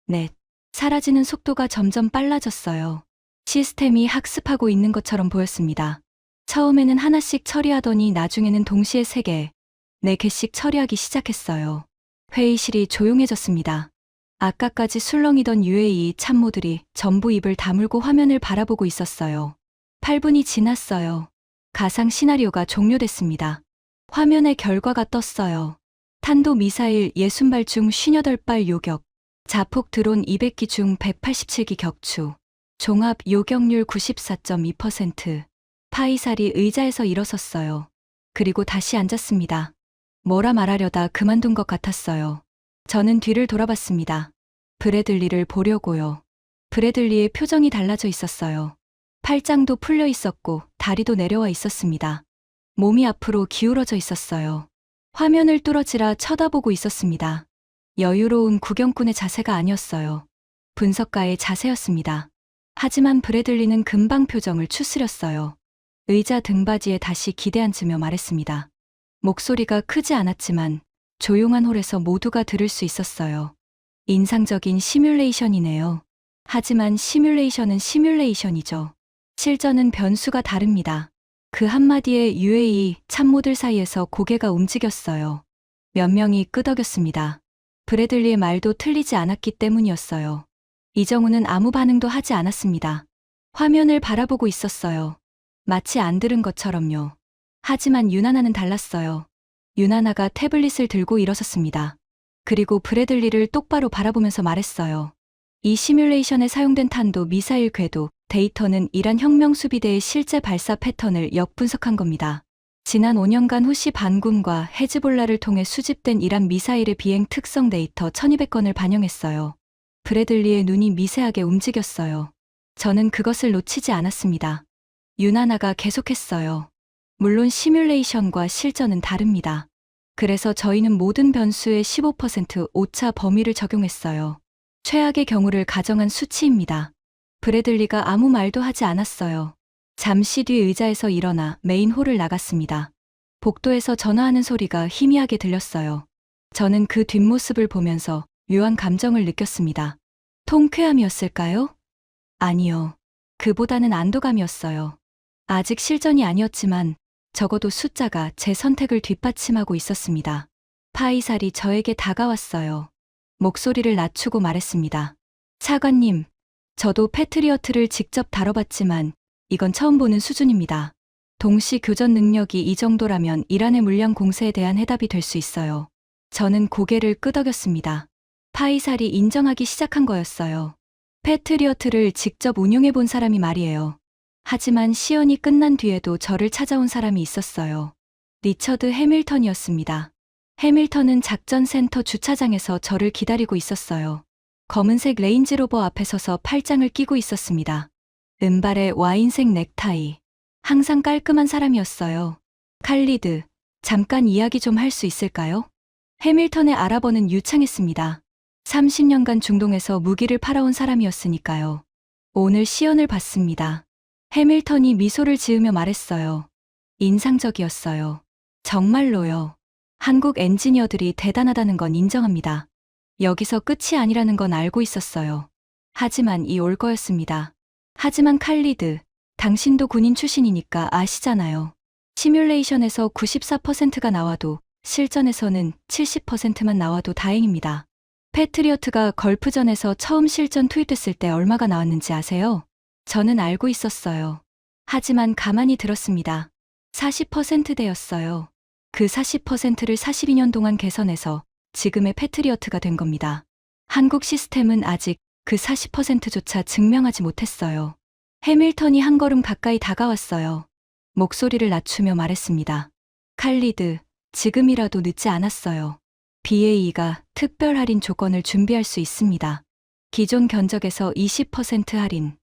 넷. 사라지는 속도가 점점 빨라졌어요. 시스템이 학습하고 있는 것처럼 보였습니다. 처음에는 하나씩 처리하더니 나중에는 동시에 3개, 4개씩 처리하기 시작했어요. 회의실이 조용해졌습니다. 아까까지 술렁이던 UAE 참모들이 전부 입을 다물고 화면을 바라보고 있었어요. 8분이 지났어요. 가상 시나리오가 종료됐습니다. 화면에 결과가 떴어요. 탄도 미사일 60발 중 58발 요격, 자폭 드론 200기 중 187기 격추, 종합 요격률 94.2%. 파이살이 의자에서 일어섰어요. 그리고 다시 앉았습니다. 뭐라 말하려다 그만둔 것 같았어요. 저는 뒤를 돌아봤습니다. 브래들리를 보려고요. 브래들리의 표정이 달라져 있었어요. 팔짱도 풀려 있었고 다리도 내려와 있었습니다. 몸이 앞으로 기울어져 있었어요. 화면을 뚫어지라 쳐다보고 있었습니다. 여유로운 구경꾼의 자세가 아니었어요. 분석가의 자세였습니다. 하지만 브래들리는 금방 표정을 추스렸어요. 의자 등받이에 다시 기대앉으며 말했습니다. 목소리가 크지 않았지만 조용한 홀에서 모두가 들을 수 있었어요. 인상적인 시뮬레이션이네요. 하지만 시뮬레이션은 시뮬레이션이죠. 실전은 변수가 다릅니다. 그 한마디에 UAE 참모들 사이에서 고개가 움직였어요. 몇 명이 끄덕였습니다. 브래들리의 말도 틀리지 않았기 때문이었어요. 이정우는 아무 반응도 하지 않았습니다. 화면을 바라보고 있었어요. 마치 안 들은 것처럼요. 하지만 유나나는 달랐어요. 유나나가 태블릿을 들고 일어섰습니다. 그리고 브래들리를 똑바로 바라보면서 말했어요. 이 시뮬레이션에 사용된 탄도 미사일 궤도 데이터는 이란 혁명수비대의 실제 발사 패턴을 역분석한 겁니다. 지난 5년간 후시 반군과 헤즈볼라를 통해 수집된 이란 미사일의 비행 특성 데이터 1200건을 반영했어요. 브래들리의 눈이 미세하게 움직였어요. 저는 그것을 놓치지 않았습니다. 유나나가 계속했어요. 물론 시뮬레이션과 실전은 다릅니다. 그래서 저희는 모든 변수의 15% 오차 범위를 적용했어요. 최악의 경우를 가정한 수치입니다. 브래들리가 아무 말도 하지 않았어요. 잠시 뒤 의자에서 일어나 메인 홀을 나갔습니다. 복도에서 전화하는 소리가 희미하게 들렸어요. 저는 그 뒷모습을 보면서 묘한 감정을 느꼈습니다. 통쾌함이었을까요? 아니요. 그보다는 안도감이었어요. 아직 실전이 아니었지만 적어도 숫자가 제 선택을 뒷받침하고 있었습니다. 파이살이 저에게 다가왔어요. 목소리를 낮추고 말했습니다. 차관님, 저도 패트리어트를 직접 다뤄봤지만 이건 처음 보는 수준입니다. 동시 교전 능력이 이 정도라면 이란의 물량 공세에 대한 해답이 될 수 있어요. 저는 고개를 끄덕였습니다. 파이살이 인정하기 시작한 거였어요. 패트리어트를 직접 운용해 본 사람이 말이에요. 하지만 시연이 끝난 뒤에도 저를 찾아온 사람이 있었어요. 리처드 해밀턴이었습니다. 해밀턴은 작전센터 주차장에서 저를 기다리고 있었어요. 검은색 레인지로버 앞에 서서 팔짱을 끼고 있었습니다. 은발에 와인색 넥타이. 항상 깔끔한 사람이었어요. 칼리드, 잠깐 이야기 좀 할 수 있을까요? 해밀턴의 알아보는 유창했습니다. 30년간 중동에서 무기를 팔아온 사람이었으니까요. 오늘 시연을 봤습니다. 해밀턴이 미소를 지으며 말했어요. 인상적이었어요. 정말로요. 한국 엔지니어들이 대단하다는 건 인정합니다. 여기서 끝이 아니라는 건 알고 있었어요. 하지만 이 올 거였습니다. 하지만 칼리드, 당신도 군인 출신이니까 아시잖아요. 시뮬레이션에서 94%가 나와도 실전에서는 70%만 나와도 다행입니다. 패트리어트가 걸프전에서 처음 실전 투입됐을 때 얼마가 나왔는지 아세요? 저는 알고 있었어요. 하지만 가만히 들었습니다. 40%대였어요. 그 40%를 42년 동안 개선해서 지금의 패트리어트가 된 겁니다. 한국 시스템은 아직 그 40%조차 증명하지 못했어요. 해밀턴이 한 걸음 가까이 다가왔어요. 목소리를 낮추며 말했습니다. 칼리드, 지금이라도 늦지 않았어요. BAE가 특별 할인 조건을 준비할 수 있습니다. 기존 견적에서 20% 할인.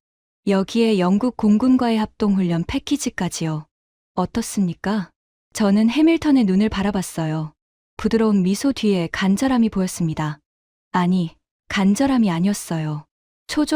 여기에 영국 공군과의 합동훈련 패키지까지요. 어떻습니까? 저는 해밀턴의 눈을 바라봤어요. 부드러운 미소 뒤에 간절함이 보였습니다. 아니, 간절함이 아니었어요.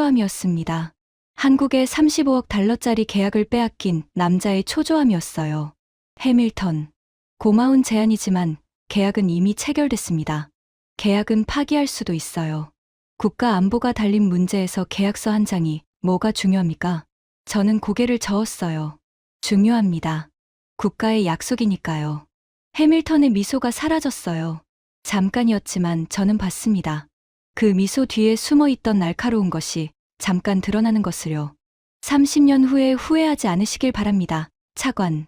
초조함이었습니다. 한국의 35억 달러짜리 계약을 빼앗긴 남자의 초조함이었어요. 해밀턴, 고마운 제안이지만 계약은 이미 체결됐습니다. 계약은 파기할 수도 있어요. 국가 안보가 달린 문제에서 계약서 한 장이 뭐가 중요합니까? 저는 고개를 저었어요. 중요합니다. 국가의 약속이니까요. 해밀턴의 미소가 사라졌어요. 잠깐이었지만 저는 봤습니다. 그 미소 뒤에 숨어 있던 날카로운 것이 잠깐 드러나는 것을요. 30년 후에 후회하지 않으시길 바랍니다. 차관.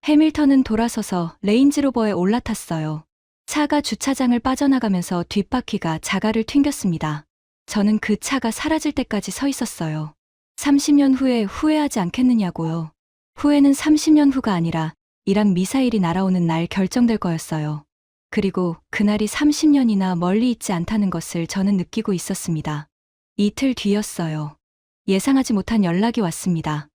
해밀턴은 돌아서서 레인지로버에 올라탔어요. 차가 주차장을 빠져나가면서 뒷바퀴가 자갈을 튕겼습니다. 저는 그 차가 사라질 때까지 서 있었어요. 30년 후에 후회하지 않겠느냐고요. 후회는 30년 후가 아니라 이란 미사일이 날아오는 날 결정될 거였어요. 그리고 그날이 30년이나 멀리 있지 않다는 것을 저는 느끼고 있었습니다. 이틀 뒤였어요. 예상하지 못한 연락이 왔습니다.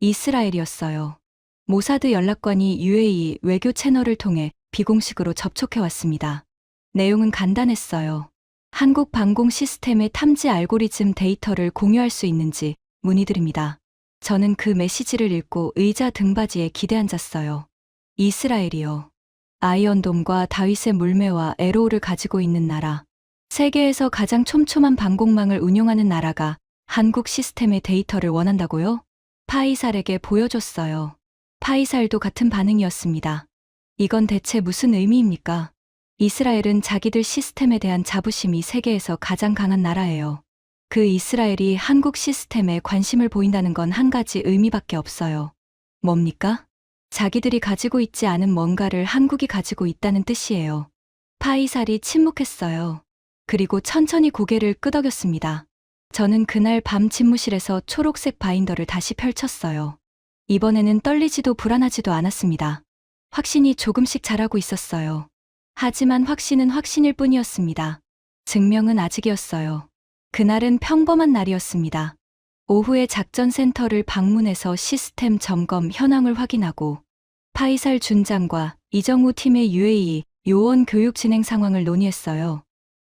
이스라엘이었어요. 모사드 연락관이 UAE 외교 채널을 통해 비공식으로 접촉해 왔습니다. 내용은 간단했어요. 한국 방공 시스템의 탐지 알고리즘 데이터를 공유할 수 있는지 문의드립니다. 저는 그 메시지를 읽고 의자 등받이에 기대앉았어요. 이스라엘이요. 아이언돔과 다윗의 물매와 에로우를 가지고 있는 나라. 세계에서 가장 촘촘한 방공망을 운용하는 나라가 한국 시스템의 데이터를 원한다고요? 파이살에게 보여줬어요. 파이살도 같은 반응이었습니다. 이건 대체 무슨 의미입니까? 이스라엘은 자기들 시스템에 대한 자부심이 세계에서 가장 강한 나라예요. 그 이스라엘이 한국 시스템에 관심을 보인다는 건 한 가지 의미밖에 없어요. 뭡니까? 자기들이 가지고 있지 않은 뭔가를 한국이 가지고 있다는 뜻이에요. 파이살이 침묵했어요. 그리고 천천히 고개를 끄덕였습니다. 저는 그날 밤 집무실에서 초록색 바인더를 다시 펼쳤어요. 이번에는 떨리지도 불안하지도 않았습니다. 확신이 조금씩 자라고 있었어요. 하지만 확신은 확신일 뿐이었습니다. 증명은 아직이었어요. 그날은 평범한 날이었습니다. 오후에 작전센터를 방문해서 시스템 점검 현황을 확인하고 파이살 준장과 이정우 팀의 UAE 요원 교육 진행 상황을 논의했어요.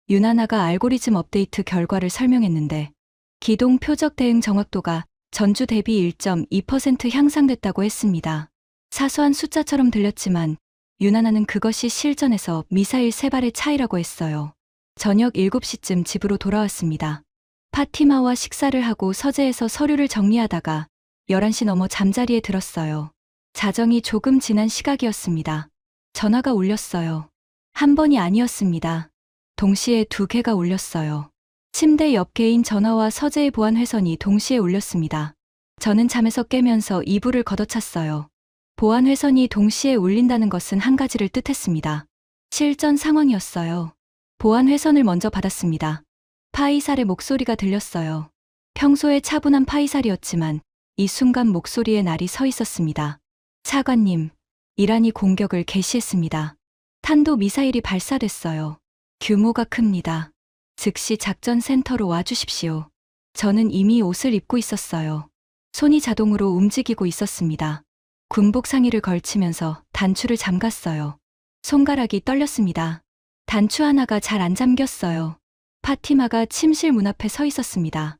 유나나가 알고리즘 업데이트 결과를 설명했는데 기동 표적 대응 정확도가 전주 대비 1.2% 향상됐다고 했습니다. 사소한 숫자처럼 들렸지만 유나나는 그것이 실전에서 미사일 3발의 차이라고 했어요. 저녁 7시쯤 집으로 돌아왔습니다. 파티마와 식사를 하고 서재에서 서류를 정리하다가 11시 넘어 잠자리에 들었어요. 자정이 조금 지난 시각이었습니다. 전화가 울렸어요. 한 번이 아니었습니다. 동시에 2개가 울렸어요. 침대 옆 개인 전화와 서재의 보안 회선이 동시에 울렸습니다. 저는 잠에서 깨면서 이불을 걷어찼어요. 보안 회선이 동시에 울린다는 것은 한 가지를 뜻했습니다. 실전 상황이었어요. 보안 회선을 먼저 받았습니다. 파이살의 목소리가 들렸어요. 평소에 차분한 파이살이었지만 이 순간 목소리에 날이 서 있었습니다. 차관님, 이란이 공격을 개시했습니다. 탄도 미사일이 발사됐어요. 규모가 큽니다. 즉시 작전 센터로 와주십시오. 저는 이미 옷을 입고 있었어요. 손이 자동으로 움직이고 있었습니다. 군복 상의를 걸치면서 단추를 잠갔어요. 손가락이 떨렸습니다. 단추 하나가 잘 안 잠겼어요. 파티마가 침실 문 앞에 서 있었습니다.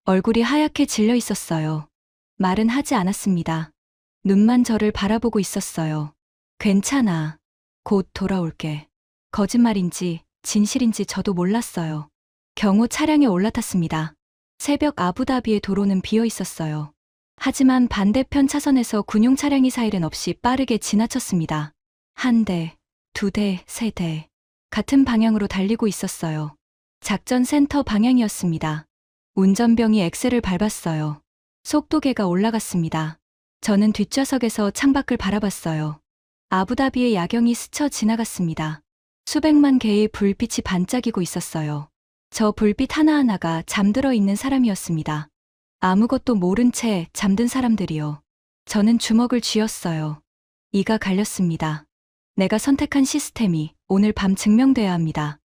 얼굴이 하얗게 질려 있었어요. 말은 하지 않았습니다. 눈만 저를 바라보고 있었어요. 괜찮아. 곧 돌아올게. 거짓말인지 진실인지 저도 몰랐어요. 경호 차량에 올라탔습니다. 새벽 아부다비의 도로는 비어 있었어요. 하지만 반대편 차선에서 군용 차량이 사이렌 없이 빠르게 지나쳤습니다. 한 대, 두 대, 세 대. 같은 방향으로 달리고 있었어요. 작전 센터 방향이었습니다. 운전병이 엑셀을 밟았어요. 속도계가 올라갔습니다. 저는 뒷좌석에서 창밖을 바라봤어요. 아부다비의 야경이 스쳐 지나갔습니다. 수백만 개의 불빛이 반짝이고 있었어요. 저 불빛 하나하나가 잠들어 있는 사람이었습니다. 아무것도 모른 채 잠든 사람들이요. 저는 주먹을 쥐었어요. 이가 갈렸습니다. 내가 선택한 시스템이 오늘 밤 증명돼야 합니다.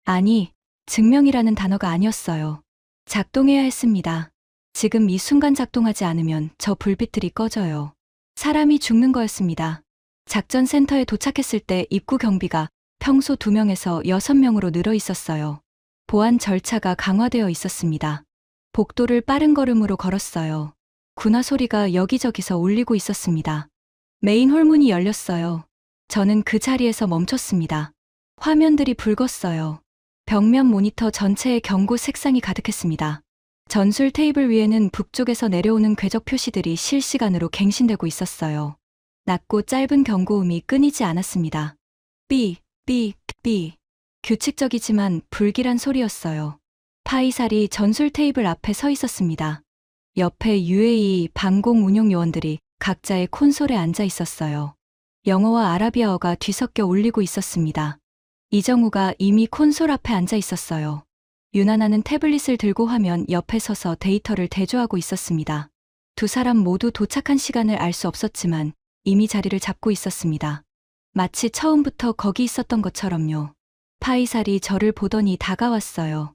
아니, 증명이라는 단어가 아니었어요. 작동해야 했습니다. 지금 이 순간 작동하지 않으면 저 불빛들이 꺼져요. 사람이 죽는 거였습니다. 작전 센터에 도착했을 때 입구 경비가 평소 2명에서 6명으로 늘어 있었어요. 보안 절차가 강화되어 있었습니다. 복도를 빠른 걸음으로 걸었어요. 군화 소리가 여기저기서 울리고 있었습니다. 메인 홀문이 열렸어요. 저는 그 자리에서 멈췄습니다. 화면들이 붉었어요. 벽면 모니터 전체에 경고 색상이 가득했습니다. 전술 테이블 위에는 북쪽에서 내려오는 궤적 표시들이 실시간으로 갱신되고 있었어요. 낮고 짧은 경고음이 끊이지 않았습니다. 삐, 삐, 삐. 규칙적이지만 불길한 소리였어요. 파이살이 전술 테이블 앞에 서 있었습니다. 옆에 UAE 방공 운용 요원들이 각자의 콘솔에 앉아 있었어요. 영어와 아라비아어가 뒤섞여 울리고 있었습니다. 이정우가 이미 콘솔 앞에 앉아 있었어요. 유나나는 태블릿을 들고 화면 옆에 서서 데이터를 대조하고 있었습니다. 두 사람 모두 도착한 시간을 알 수 없었지만 이미 자리를 잡고 있었습니다. 마치 처음부터 거기 있었던 것처럼요. 파이살이 저를 보더니 다가왔어요.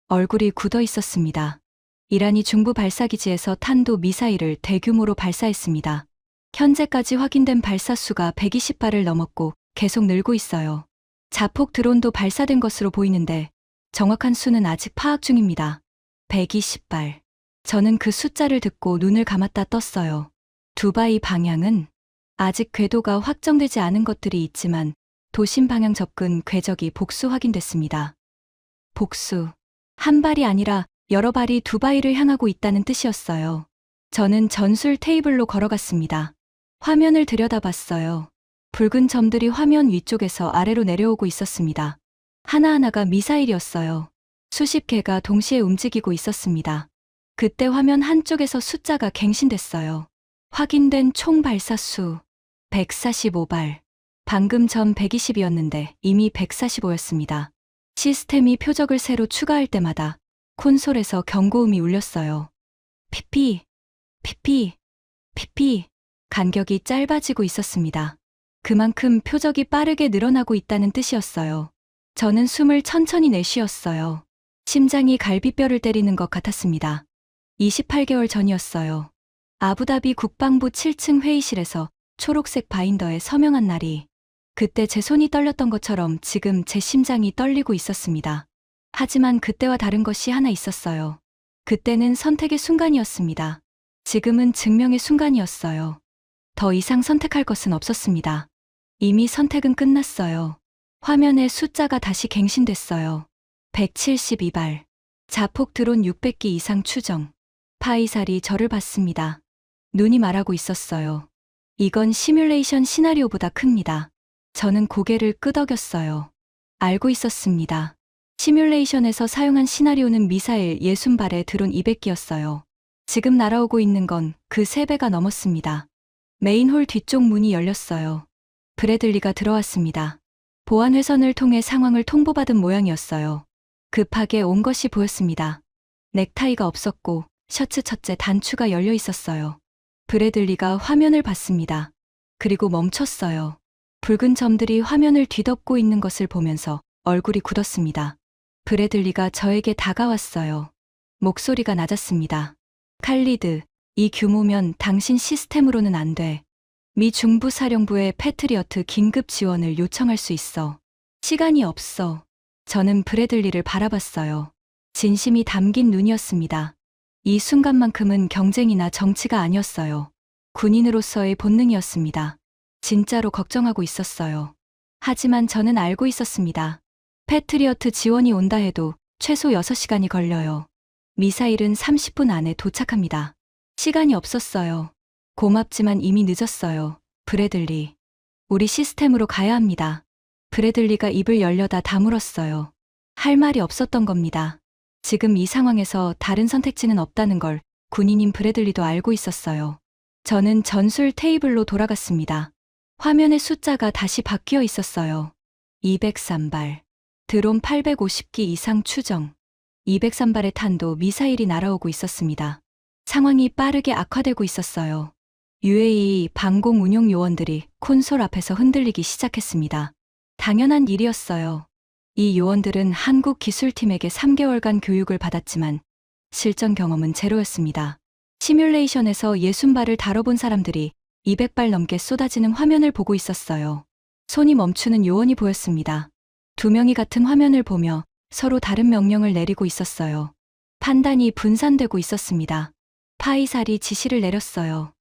얼굴이 굳어 있었습니다. 이란이 중부 발사기지에서 탄도 미사일을 대규모로 발사했습니다. 현재까지 확인된 발사 수가 120발을 넘었고 계속 늘고 있어요. 자폭 드론도 발사된 것으로 보이는데 정확한 수는 아직 파악 중입니다. 120발. 저는 그 숫자를 듣고 눈을 감았다 떴어요. 두바이 방향은 아직 궤도가 확정되지 않은 것들이 있지만 도심 방향 접근 궤적이 복수 확인됐습니다. 복수. 한 발이 아니라 여러 발이 두바이를 향하고 있다는 뜻이었어요. 저는 전술 테이블로 걸어갔습니다. 화면을 들여다봤어요. 붉은 점들이 화면 위쪽에서 아래로 내려오고 있었습니다. 하나하나가 미사일이었어요. 수십 개가 동시에 움직이고 있었습니다. 그때 화면 한쪽에서 숫자가 갱신됐어요. 확인된 총 발사 수 145발. 방금 전 120이었는데 이미 145였습니다. 시스템이 표적을 새로 추가할 때마다 콘솔에서 경고음이 울렸어요. 피피, 피피, 피피. 간격이 짧아지고 있었습니다. 그만큼 표적이 빠르게 늘어나고 있다는 뜻이었어요. 저는 숨을 천천히 내쉬었어요. 심장이 갈비뼈를 때리는 것 같았습니다. 28개월 전이었어요. 아부다비 국방부 7층 회의실에서 초록색 바인더에 서명한 날이. 그때 제 손이 떨렸던 것처럼 지금 제 심장이 떨리고 있었습니다. 하지만 그때와 다른 것이 하나 있었어요. 그때는 선택의 순간이었습니다. 지금은 증명의 순간이었어요. 더 이상 선택할 것은 없었습니다. 이미 선택은 끝났어요. 화면에 숫자가 다시 갱신됐어요. 172발. 자폭 드론 600기 이상 추정. 파이살이 저를 봤습니다. 눈이 말하고 있었어요. 이건 시뮬레이션 시나리오보다 큽니다. 저는 고개를 끄덕였어요. 알고 있었습니다. 시뮬레이션에서 사용한 시나리오는 미사일 60발에 드론 200기였어요. 지금 날아오고 있는 건 그 3배가 넘었습니다. 메인홀 뒤쪽 문이 열렸어요. 브래들리가 들어왔습니다. 보안회선을 통해 상황을 통보받은 모양이었어요. 급하게 온 것이 보였습니다. 넥타이가 없었고 셔츠 첫째 단추가 열려 있었어요. 브래들리가 화면을 봤습니다. 그리고 멈췄어요. 붉은 점들이 화면을 뒤덮고 있는 것을 보면서 얼굴이 굳었습니다. 브래들리가 저에게 다가왔어요. 목소리가 낮았습니다. 칼리드, 이 규모면 당신 시스템으로는 안 돼. 미 중부사령부에 패트리어트 긴급 지원을 요청할 수 있어. 시간이 없어. 저는 브래들리를 바라봤어요. 진심이 담긴 눈이었습니다. 이 순간만큼은 경쟁이나 정치가 아니었어요. 군인으로서의 본능이었습니다. 진짜로 걱정하고 있었어요. 하지만 저는 알고 있었습니다. 패트리어트 지원이 온다 해도 최소 6시간이 걸려요. 미사일은 30분 안에 도착합니다. 시간이 없었어요. 고맙지만 이미 늦었어요. 브래들리. 우리 시스템으로 가야 합니다. 브래들리가 입을 열려다 다물었어요. 할 말이 없었던 겁니다. 지금 이 상황에서 다른 선택지는 없다는 걸 군인인 브래들리도 알고 있었어요. 저는 전술 테이블로 돌아갔습니다. 화면의 숫자가 다시 바뀌어 있었어요. 203발. 드론 850기 이상 추정. 203발의 탄도 미사일이 날아오고 있었습니다. 상황이 빠르게 악화되고 있었어요. UAE 방공 운용 요원들이 콘솔 앞에서 흔들리기 시작했습니다. 당연한 일이었어요. 이 요원들은 한국 기술팀에게 3개월간 교육을 받았지만 실전 경험은 제로였습니다. 시뮬레이션에서 60발을 다뤄본 사람들이 200발 넘게 쏟아지는 화면을 보고 있었어요. 손이 멈추는 요원이 보였습니다. 두 명이 같은 화면을 보며 서로 다른 명령을 내리고 있었어요. 판단이 분산되고 있었습니다. 파이살이 지시를 내렸어요.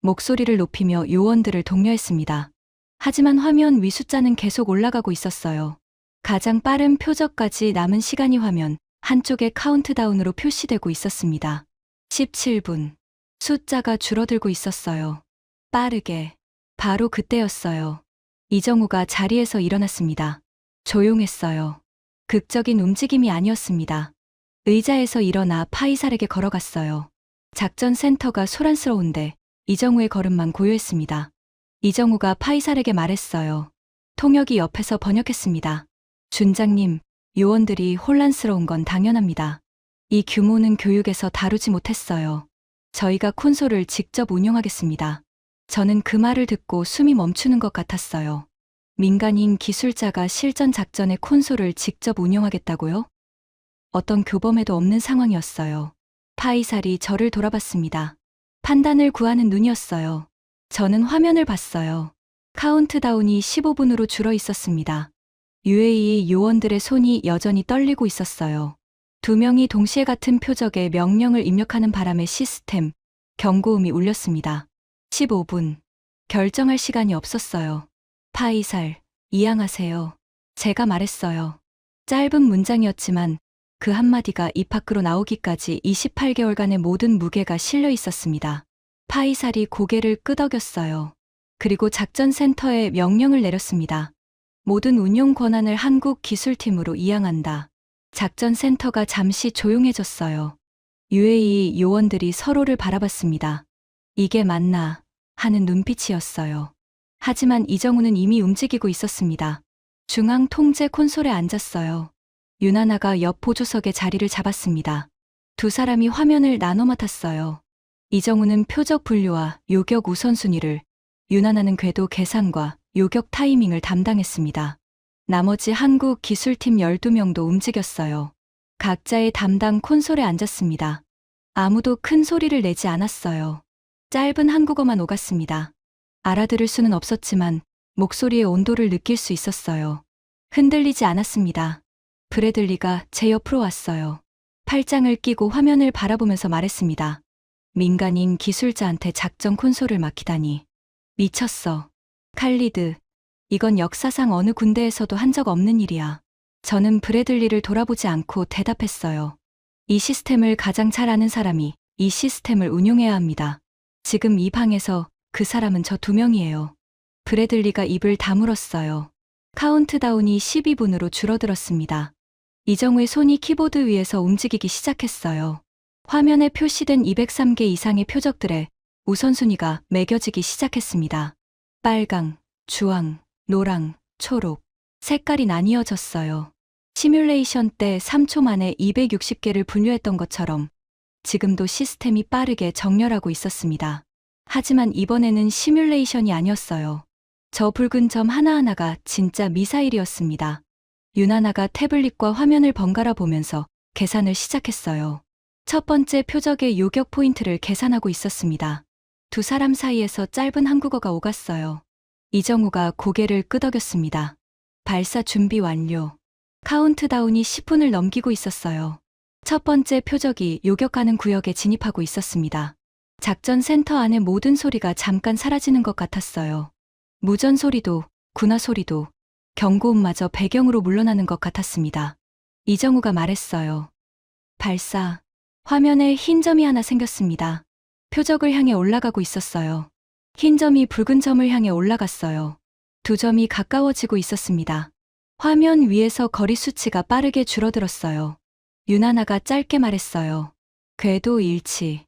목소리를 높이며 요원들을 독려했습니다. 하지만 화면 위 숫자는 계속 올라가고 있었어요. 가장 빠른 표적까지 남은 시간이 화면 한쪽에 카운트다운으로 표시되고 있었습니다. 17분. 숫자가 줄어들고 있었어요. 빠르게. 바로 그때였어요. 이정우가 자리에서 일어났습니다. 조용했어요. 극적인 움직임이 아니었습니다. 의자에서 일어나 파이살에게 걸어갔어요. 작전 센터가 소란스러운데 이정우의 걸음만 고요했습니다. 이정우가 파이살에게 말했어요. 통역이 옆에서 번역했습니다. 준장님, 요원들이 혼란스러운 건 당연합니다. 이 규모는 교육에서 다루지 못했어요. 저희가 콘솔을 직접 운용하겠습니다. 저는 그 말을 듣고 숨이 멈추는 것 같았어요. 민간인 기술자가 실전 작전의 콘솔을 직접 운용하겠다고요? 어떤 교범에도 없는 상황이었어요. 파이살이 저를 돌아봤습니다. 판단을 구하는 눈이었어요. 저는 화면을 봤어요. 카운트다운이 15분으로 줄어 있었습니다. UAE 요원들의 손이 여전히 떨리고 있었어요. 두 명이 동시에 같은 표적에 명령을 입력하는 바람에 시스템, 경고음이 울렸습니다. 15분. 결정할 시간이 없었어요. 파이살, 이양하세요. 제가 말했어요. 짧은 문장이었지만 그 한마디가 입 밖으로 나오기까지 28개월간의 모든 무게가 실려 있었습니다. 파이살이 고개를 끄덕였어요. 그리고 작전센터에 명령을 내렸습니다. 모든 운용 권한을 한국 기술팀으로 이양한다. 작전센터가 잠시 조용해졌어요. UAE 요원들이 서로를 바라봤습니다. 이게 맞나 하는 눈빛이었어요. 하지만 이정우는 이미 움직이고 있었습니다. 중앙 통제 콘솔에 앉았어요. 윤하나가 옆 보조석에 자리를 잡았습니다. 두 사람이 화면을 나눠 맡았어요. 이정우는 표적 분류와 요격 우선순위를, 윤하나는 궤도 계산과 요격 타이밍을 담당했습니다. 나머지 한국 기술팀 12명도 움직였어요. 각자의 담당 콘솔에 앉았습니다. 아무도 큰 소리를 내지 않았어요. 짧은 한국어만 오갔습니다. 알아들을 수는 없었지만 목소리의 온도를 느낄 수 있었어요. 흔들리지 않았습니다. 브래들리가 제 옆으로 왔어요. 팔짱을 끼고 화면을 바라보면서 말했습니다. 민간인 기술자한테 작전 콘솔을 맡기다니. 미쳤어. 칼리드, 이건 역사상 어느 군대에서도 한 적 없는 일이야. 저는 브래들리를 돌아보지 않고 대답했어요. 이 시스템을 가장 잘 아는 사람이 이 시스템을 운용해야 합니다. 지금 이 방에서 그 사람은 저 2명이에요. 브래들리가 입을 다물었어요. 카운트다운이 12분으로 줄어들었습니다. 이정우의 손이 키보드 위에서 움직이기 시작했어요. 화면에 표시된 203개 이상의 표적들의 우선순위가 매겨지기 시작했습니다. 빨강, 주황, 노랑, 초록. 색깔이 나뉘어졌어요. 시뮬레이션 때 3초 만에 260개를 분류했던 것처럼 지금도 시스템이 빠르게 정렬하고 있었습니다. 하지만 이번에는 시뮬레이션이 아니었어요. 저 붉은 점 하나하나가 진짜 미사일이었습니다. 유나나가 태블릿과 화면을 번갈아 보면서 계산을 시작했어요. 첫 번째 표적의 요격 포인트를 계산하고 있었습니다. 두 사람 사이에서 짧은 한국어가 오갔어요. 이정우가 고개를 끄덕였습니다. 발사 준비 완료. 카운트다운이 10분을 넘기고 있었어요. 첫 번째 표적이 요격하는 구역에 진입하고 있었습니다. 작전 센터 안의 모든 소리가 잠깐 사라지는 것 같았어요. 무전 소리도, 군화 소리도, 경고음마저 배경으로 물러나는 것 같았습니다. 이정우가 말했어요. 발사. 화면에 흰 점이 하나 생겼습니다. 표적을 향해 올라가고 있었어요. 흰 점이 붉은 점을 향해 올라갔어요. 두 점이 가까워지고 있었습니다. 화면 위에서 거리 수치가 빠르게 줄어들었어요. 유나나가 짧게 말했어요. 궤도 일치.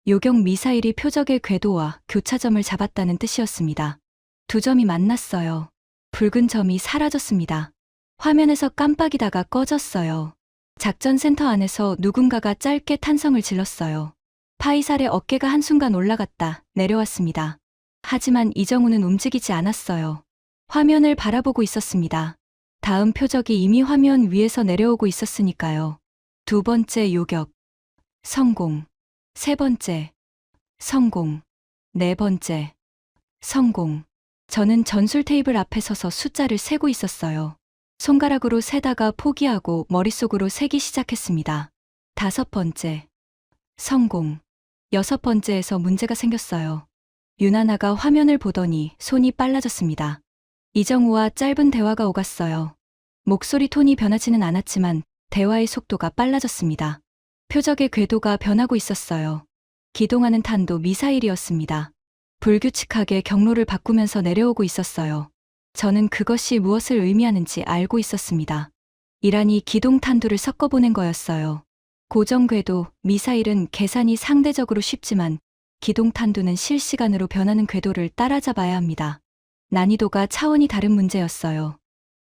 요격 미사일이 표적의 궤도와 교차점을 잡았다는 뜻이었습니다. 두 점이 만났어요. 붉은 점이 사라졌습니다. 화면에서 깜빡이다가 꺼졌어요. 작전센터 안에서 누군가가 짧게 탄성을 질렀어요. 파이살의 어깨가 한순간 올라갔다 내려왔습니다. 하지만 이정우는 움직이지 않았어요. 화면을 바라보고 있었습니다. 다음 표적이 이미 화면 위에서 내려오고 있었으니까요. 두 번째 요격. 성공. 세 번째. 성공. 네 번째. 성공. 저는 전술 테이블 앞에 서서 숫자를 세고 있었어요. 손가락으로 세다가 포기하고 머릿속으로 세기 시작했습니다. 다섯 번째. 성공. 여섯 번째에서 문제가 생겼어요. 유나나가 화면을 보더니 손이 빨라졌습니다. 이정우와 짧은 대화가 오갔어요. 목소리 톤이 변하지는 않았지만 대화의 속도가 빨라졌습니다. 표적의 궤도가 변하고 있었어요. 기동하는 탄도 미사일이었습니다. 불규칙하게 경로를 바꾸면서 내려오고 있었어요. 저는 그것이 무엇을 의미하는지 알고 있었습니다. 이란이 기동 탄두를 섞어보낸 거였어요. 고정 궤도, 미사일은 계산이 상대적으로 쉽지만 기동 탄두는 실시간으로 변하는 궤도를 따라잡아야 합니다. 난이도가 차원이 다른 문제였어요.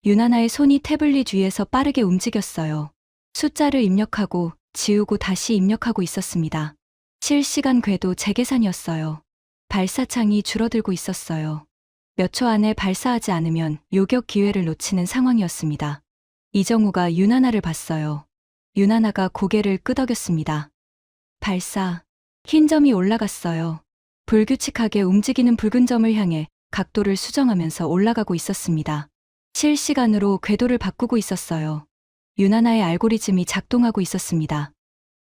유나나의 손이 태블릿 위에서 빠르게 움직였어요. 숫자를 입력하고 지우고 다시 입력하고 있었습니다. 실시간 궤도 재계산이었어요. 발사창이 줄어들고 있었어요. 몇 초 안에 발사하지 않으면 요격 기회를 놓치는 상황이었습니다. 이정우가 유나나를 봤어요. 유나나가 고개를 끄덕였습니다. 발사. 흰 점이 올라갔어요. 불규칙하게 움직이는 붉은 점을 향해 각도를 수정하면서 올라가고 있었습니다. 실시간으로 궤도를 바꾸고 있었어요. 유나나의 알고리즘이 작동하고 있었습니다.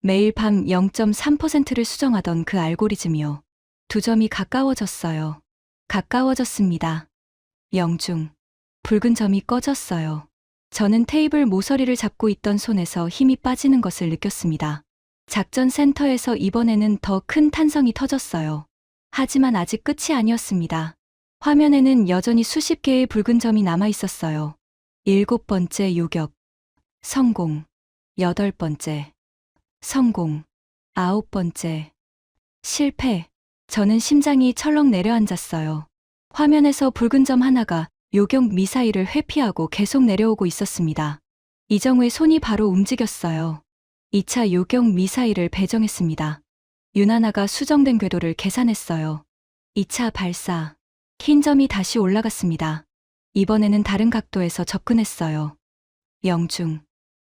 매일 밤 0.3%를 수정하던 그 알고리즘이요. 두 점이 가까워졌어요. 가까워졌습니다. 영중. 붉은 점이 꺼졌어요. 저는 테이블 모서리를 잡고 있던 손에서 힘이 빠지는 것을 느꼈습니다. 작전 센터에서 이번에는 더 큰 탄성이 터졌어요. 하지만 아직 끝이 아니었습니다. 화면에는 여전히 수십 개의 붉은 점이 남아 있었어요. 7번째 요격. 성공. 8번째. 성공. 9번째. 실패. 저는 심장이 철렁 내려앉았어요. 화면에서 붉은 점 하나가 요격 미사일을 회피하고 계속 내려오고 있었습니다. 이정우의 손이 바로 움직였어요. 2차 요격 미사일을 배정했습니다. 유나나가 수정된 궤도를 계산했어요. 2차 발사. 흰 점이 다시 올라갔습니다. 이번에는 다른 각도에서 접근했어요. 영중.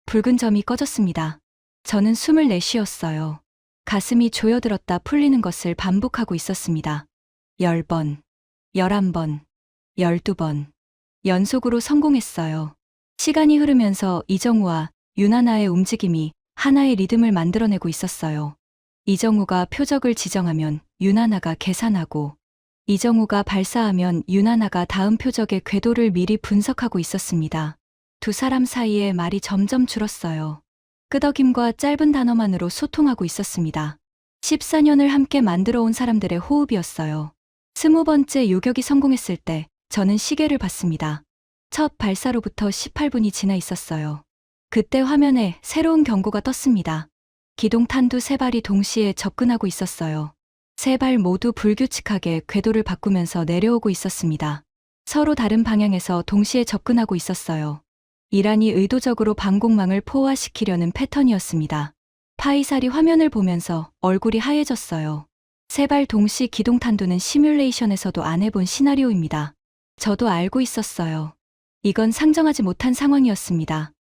붉은 점이 꺼졌습니다. 저는 숨을 내쉬었어요. 가슴이 조여들었다 풀리는 것을 반복하고 있었습니다. 10번, 11번, 12번. 연속으로 성공했어요. 시간이 흐르면서 이정우와 유나나의 움직임이 하나의 리듬을 만들어내고 있었어요. 이정우가 표적을 지정하면 유나나가 계산하고, 이정우가 발사하면 유나나가 다음 표적의 궤도를 미리 분석하고 있었습니다. 두 사람 사이에 말이 점점 줄었어요. 끄덕임과 짧은 단어만으로 소통하고 있었습니다. 14년을 함께 만들어 온 사람들의 호흡이었어요. 20번째 요격이 성공했을 때 저는 시계를 봤습니다. 첫 발사로부터 18분이 지나 있었어요. 그때 화면에 새로운 경고가 떴습니다. 기동 탄두 3발이 동시에 접근하고 있었어요. 3발 모두 불규칙하게 궤도를 바꾸면서 내려오고 있었습니다. 서로 다른 방향에서 동시에 접근하고 있었어요. 이란이 의도적으로 방공망을 포화시키려는 패턴이었습니다. 파이살이 화면을 보면서 얼굴이 하얘졌어요. 세발 동시 기동 탄도는 시뮬레이션에서도 안 해본 시나리오입니다. 저도 알고 있었어요. 이건 상정하지 못한 상황이었습니다.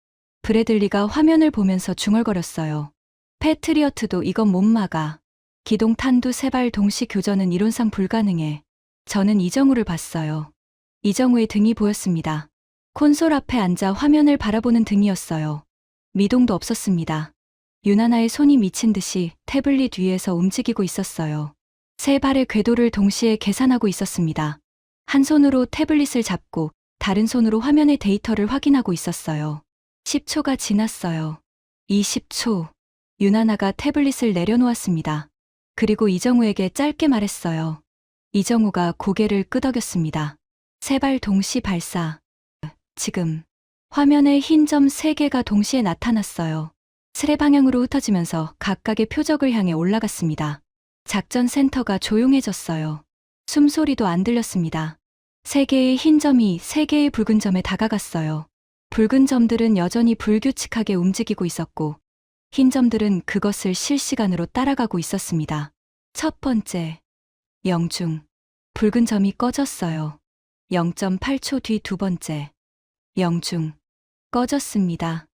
브래들리가 화면을 보면서 중얼거렸어요. 패트리어트도 이건 못 막아. 기동 탄두 세발 동시 교전은 이론상 불가능해. 저는 이정우를 봤어요. 이정우의 등이 보였습니다. 콘솔 앞에 앉아 화면을 바라보는 등이었어요. 미동도 없었습니다. 유나나의 손이 미친 듯이 태블릿 위에서 움직이고 있었어요. 세 발의 궤도를 동시에 계산하고 있었습니다. 한 손으로 태블릿을 잡고 다른 손으로 화면의 데이터를 확인하고 있었어요. 10초가 지났어요. 20초. 유나나가 태블릿을 내려놓았습니다. 그리고 이정우에게 짧게 말했어요. 이정우가 고개를 끄덕였습니다. 세 발 동시 발사. 지금. 화면에 흰 점 3개가 동시에 나타났어요. 스레 방향으로 흩어지면서 각각의 표적을 향해 올라갔습니다. 작전 센터가 조용해졌어요. 숨소리도 안 들렸습니다. 3개의 흰 점이 3개의 붉은 점에 다가갔어요. 붉은 점들은 여전히 불규칙하게 움직이고 있었고, 흰 점들은 그것을 실시간으로 따라가고 있었습니다. 첫 번째. 영중. 붉은 점이 꺼졌어요. 0.8초 뒤 두 번째. 영중. 꺼졌습니다.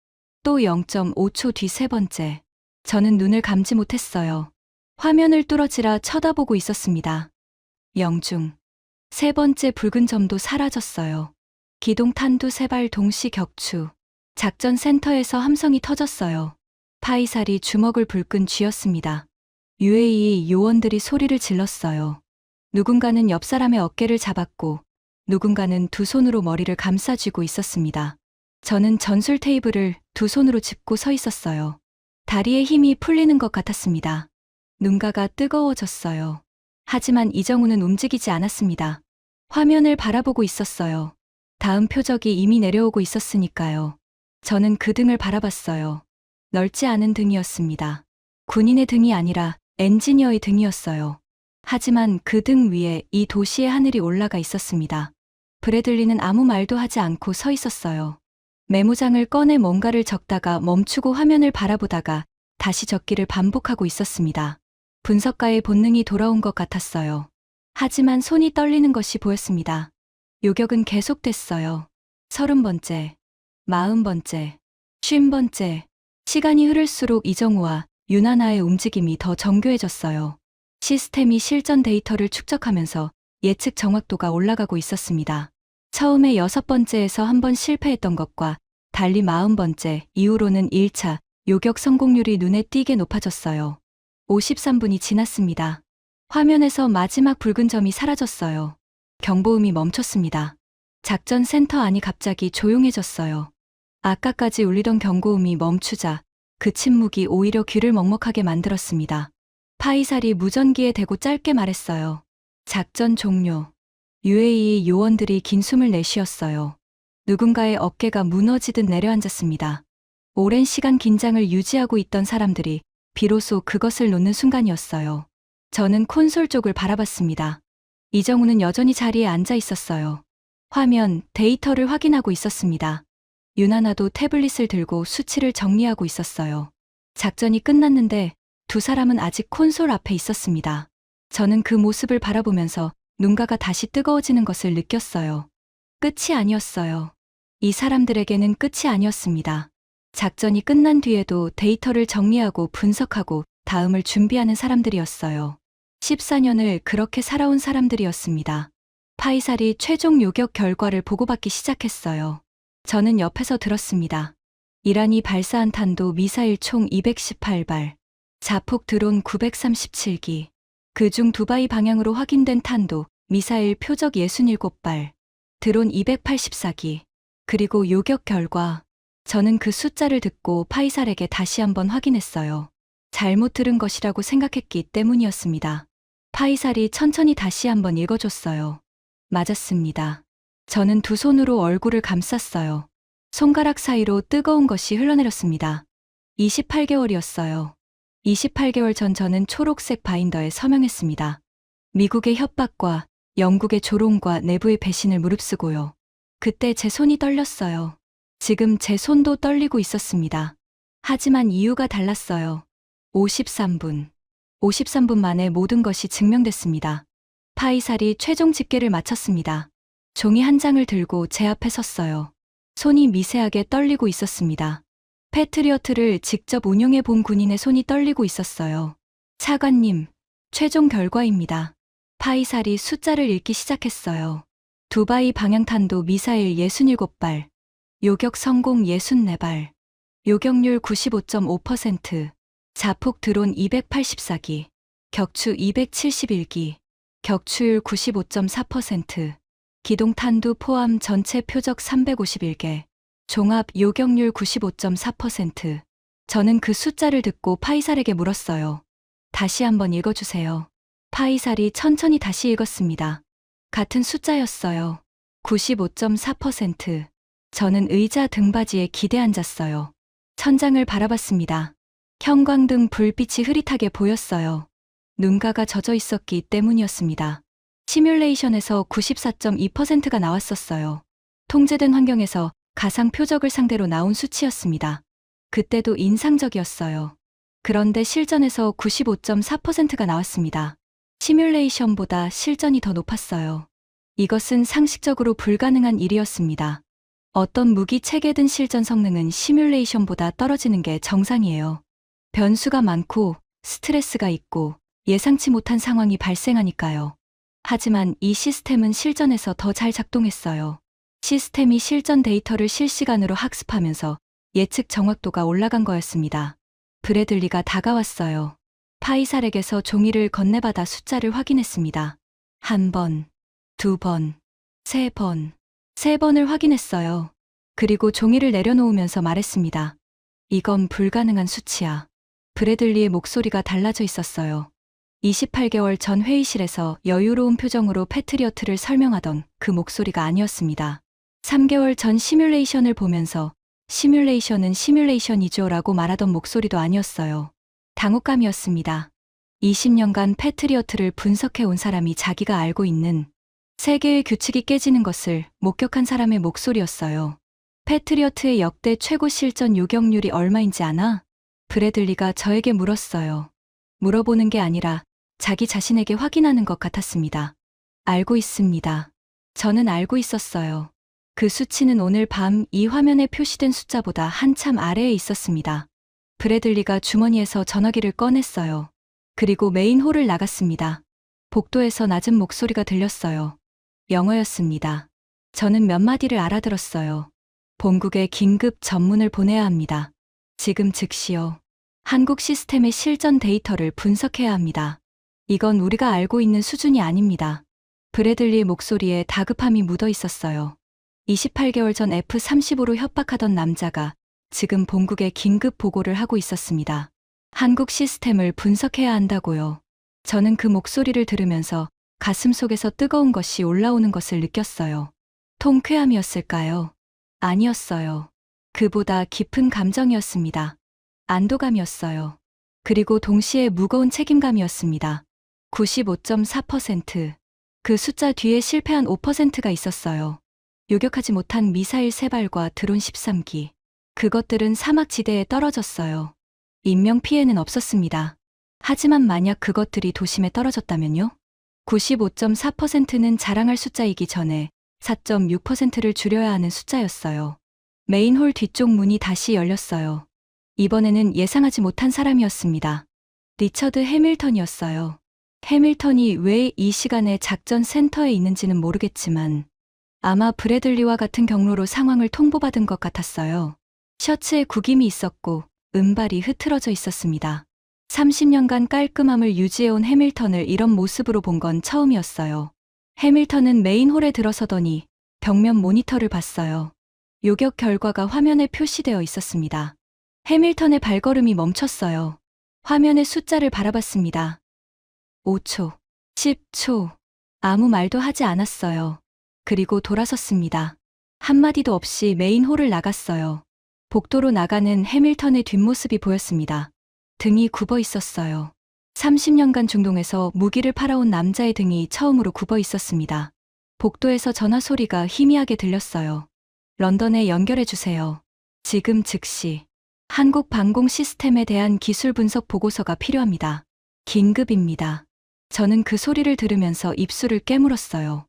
또 0.5초 뒤 세 번째. 저는 눈을 감지 못했어요. 화면을 뚫어지라 쳐다보고 있었습니다. 영중. 세 번째 붉은 점도 사라졌어요. 기동 탄두 세 발 동시 격추. 작전 센터에서 함성이 터졌어요. 파이살이 주먹을 불끈 쥐었습니다. UAE 요원들이 소리를 질렀어요. 누군가는 옆 사람의 어깨를 잡았고, 누군가는 두 손으로 머리를 감싸쥐고 있었습니다. 저는 전술 테이블을 두 손으로 짚고 서 있었어요. 다리에 힘이 풀리는 것 같았습니다. 눈가가 뜨거워졌어요. 하지만 이정우는 움직이지 않았습니다. 화면을 바라보고 있었어요. 다음 표적이 이미 내려오고 있었으니까요. 저는 그 등을 바라봤어요. 넓지 않은 등이었습니다. 군인의 등이 아니라 엔지니어의 등이었어요. 하지만 그 등 위에 이 도시의 하늘이 올라가 있었습니다. 브래들리는 아무 말도 하지 않고 서 있었어요. 메모장을 꺼내 뭔가를 적다가 멈추고 화면을 바라보다가 다시 적기를 반복하고 있었습니다. 분석가의 본능이 돌아온 것 같았어요. 하지만 손이 떨리는 것이 보였습니다. 요격은 계속됐어요. 30번째, 40번째, 50번째. 시간이 흐를수록 이정우와 유나나의 움직임이 더 정교해졌어요. 시스템이 실전 데이터를 축적하면서 예측 정확도가 올라가고 있었습니다. 처음에 6번째에서 한 번 실패했던 것과 달리 40번째 이후로는 1차 요격 성공률이 눈에 띄게 높아졌어요. 53분이 지났습니다. 화면에서 마지막 붉은 점이 사라졌어요. 경보음이 멈췄습니다. 작전 센터 안이 갑자기 조용해졌어요. 아까까지 울리던 경고음이 멈추자 그 침묵이 오히려 귀를 먹먹하게 만들었습니다. 파이살이 무전기에 대고 짧게 말했어요. 작전 종료. UAE 요원들이 긴 숨을 내쉬었어요. 누군가의 어깨가 무너지듯 내려앉았습니다. 오랜 시간 긴장을 유지하고 있던 사람들이 비로소 그것을 놓는 순간이었어요. 저는 콘솔 쪽을 바라봤습니다. 이정우는 여전히 자리에 앉아 있었어요. 화면, 데이터를 확인하고 있었습니다. 유나나도 태블릿을 들고 수치를 정리하고 있었어요. 작전이 끝났는데 두 사람은 아직 콘솔 앞에 있었습니다. 저는 그 모습을 바라보면서 눈가가 다시 뜨거워지는 것을 느꼈어요. 끝이 아니었어요. 이 사람들에게는 끝이 아니었습니다. 작전이 끝난 뒤에도 데이터를 정리하고 분석하고 다음을 준비하는 사람들이었어요. 14년을 그렇게 살아온 사람들이었습니다. 파이살이 최종 요격 결과를 보고받기 시작했어요. 저는 옆에서 들었습니다. 이란이 발사한 탄도 미사일 총 218발, 자폭 드론 937기, 그중 두바이 방향으로 확인된 탄도 미사일 표적 67발, 드론 284기, 그리고 요격 결과. 저는 그 숫자를 듣고 파이살에게 다시 한번 확인했어요. 잘못 들은 것이라고 생각했기 때문이었습니다. 파이살이 천천히 다시 한번 읽어줬어요. 맞았습니다. 저는 두 손으로 얼굴을 감쌌어요. 손가락 사이로 뜨거운 것이 흘러내렸습니다. 28개월이었어요. 28개월 전 저는 초록색 바인더에 서명했습니다. 미국의 협박과 영국의 조롱과 내부의 배신을 무릅쓰고요. 그때 제 손이 떨렸어요. 지금 제 손도 떨리고 있었습니다. 하지만 이유가 달랐어요. 53분. 53분 만에 모든 것이 증명됐습니다. 파이살이 최종 집계를 마쳤습니다. 종이 한 장을 들고 제 앞에 섰어요. 손이 미세하게 떨리고 있었습니다. 패트리어트를 직접 운용해 본 군인의 손이 떨리고 있었어요. 차관님, 최종 결과입니다. 파이살이 숫자를 읽기 시작했어요. 두바이 방향탄도 미사일 67발, 요격 성공 64발, 요격률 95.5%, 자폭 드론 284기, 격추 271기, 격추율 95.4%, 기동탄두 포함 전체 표적 351개, 종합 요격률 95.4%. 저는 그 숫자를 듣고 파이살에게 물었어요. 다시 한번 읽어주세요. 파이살이 천천히 다시 읽었습니다. 같은 숫자였어요. 95.4%. 저는 의자 등받이에 기대 앉았어요. 천장을 바라봤습니다. 형광등 불빛이 흐릿하게 보였어요. 눈가가 젖어 있었기 때문이었습니다. 시뮬레이션에서 94.2%가 나왔었어요. 통제된 환경에서 가상 표적을 상대로 나온 수치였습니다. 그때도 인상적이었어요. 그런데 실전에서 95.4%가 나왔습니다. 시뮬레이션보다 실전이 더 높았어요. 이것은 상식적으로 불가능한 일이었습니다. 어떤 무기 체계든 실전 성능은 시뮬레이션보다 떨어지는 게 정상이에요. 변수가 많고 스트레스가 있고 예상치 못한 상황이 발생하니까요. 하지만 이 시스템은 실전에서 더 잘 작동했어요. 시스템이 실전 데이터를 실시간으로 학습하면서 예측 정확도가 올라간 거였습니다. 브래들리가 다가왔어요. 파이살에게서 종이를 건네받아 숫자를 확인했습니다. 한 번, 두 번, 세 번, 세 번을 확인했어요. 그리고 종이를 내려놓으면서 말했습니다. 이건 불가능한 수치야. 브래들리의 목소리가 달라져 있었어요. 28개월 전 회의실에서 여유로운 표정으로 패트리어트를 설명하던 그 목소리가 아니었습니다. 3개월 전 시뮬레이션을 보면서 시뮬레이션은 시뮬레이션이죠 라고 말하던 목소리도 아니었어요. 당혹감이었습니다. 20년간 패트리어트를 분석해 온 사람이 자기가 알고 있는 세계의 규칙이 깨지는 것을 목격한 사람의 목소리였어요. 패트리어트의 역대 최고 실전 요격률이 얼마인지 아나? 브래들리가 저에게 물었어요. 물어보는 게 아니라 자기 자신에게 확인하는 것 같았습니다. 알고 있습니다. 저는 알고 있었어요. 그 수치는 오늘 밤 이 화면에 표시된 숫자보다 한참 아래에 있었습니다. 브래들리가 주머니에서 전화기를 꺼냈어요. 그리고 메인 홀을 나갔습니다. 복도에서 낮은 목소리가 들렸어요. 영어였습니다. 저는 몇 마디를 알아들었어요. 본국에 긴급 전문을 보내야 합니다. 지금 즉시요. 한국 시스템의 실전 데이터를 분석해야 합니다. 이건 우리가 알고 있는 수준이 아닙니다. 브래들리의 목소리에 다급함이 묻어 있었어요. 28개월 전 F-35로 협박하던 남자가 지금 본국에 긴급 보고를 하고 있었습니다. 한국 시스템을 분석해야 한다고요. 저는 그 목소리를 들으면서 가슴 속에서 뜨거운 것이 올라오는 것을 느꼈어요. 통쾌함이었을까요? 아니었어요. 그보다 깊은 감정이었습니다. 안도감이었어요. 그리고 동시에 무거운 책임감이었습니다. 95.4%. 그 숫자 뒤에 실패한 5%가 있었어요. 요격하지 못한 미사일 3발과 드론 13기. 그것들은 사막지대에 떨어졌어요. 인명피해는 없었습니다. 하지만 만약 그것들이 도심에 떨어졌다면요? 95.4%는 자랑할 숫자이기 전에 4.6%를 줄여야 하는 숫자였어요. 메인홀 뒤쪽 문이 다시 열렸어요. 이번에는 예상하지 못한 사람이었습니다. 리처드 해밀턴이었어요. 해밀턴이 왜 이 시간에 작전 센터에 있는지는 모르겠지만 아마 브래들리와 같은 경로로 상황을 통보받은 것 같았어요. 셔츠에 구김이 있었고 은발이 흐트러져 있었습니다. 30년간 깔끔함을 유지해온 해밀턴을 이런 모습으로 본 건 처음이었어요. 해밀턴은 메인홀에 들어서더니 벽면 모니터를 봤어요. 요격 결과가 화면에 표시되어 있었습니다. 해밀턴의 발걸음이 멈췄어요. 화면의 숫자를 바라봤습니다. 5초, 10초. 아무 말도 하지 않았어요. 그리고 돌아섰습니다. 한마디도 없이 메인홀을 나갔어요. 복도로 나가는 해밀턴의 뒷모습이 보였습니다. 등이 굽어 있었어요. 30년간 중동에서 무기를 팔아온 남자의 등이 처음으로 굽어 있었습니다. 복도에서 전화 소리가 희미하게 들렸어요. 런던에 연결해주세요. 지금 즉시. 한국 방공 시스템에 대한 기술 분석 보고서가 필요합니다. 긴급입니다. 저는 그 소리를 들으면서 입술을 깨물었어요.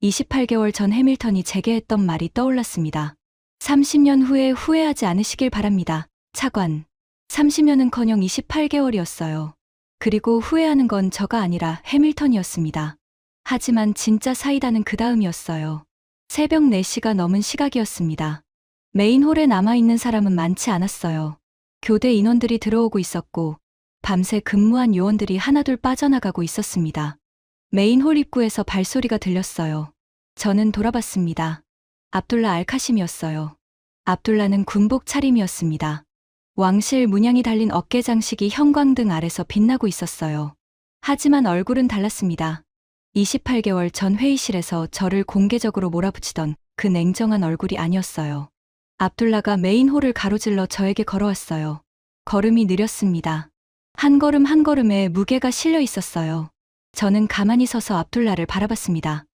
28개월 전 해밀턴이 제게 했던 말이 떠올랐습니다. 30년 후에 후회하지 않으시길 바랍니다. 차관. 30년은커녕 28개월이었어요. 그리고 후회하는 건 저가 아니라 해밀턴이었습니다. 하지만 진짜 사이다는 그 다음이었어요. 새벽 4시가 넘은 시각이었습니다. 메인홀에 남아있는 사람은 많지 않았어요. 교대 인원들이 들어오고 있었고 밤새 근무한 요원들이 하나둘 빠져나가고 있었습니다. 메인홀 입구에서 발소리가 들렸어요. 저는 돌아봤습니다. 압둘라 알카심이었어요. 압둘라는 군복 차림이었습니다. 왕실 문양이 달린 어깨 장식이 형광등 아래서 빛나고 있었어요. 하지만 얼굴은 달랐습니다. 28개월 전 회의실에서 저를 공개적으로 몰아붙이던 그 냉정한 얼굴이 아니었어요. 압둘라가 메인홀을 가로질러 저에게 걸어왔어요. 걸음이 느렸습니다. 한 걸음 한 걸음에 무게가 실려 있었어요. 저는 가만히 서서 압둘라를 바라봤습니다.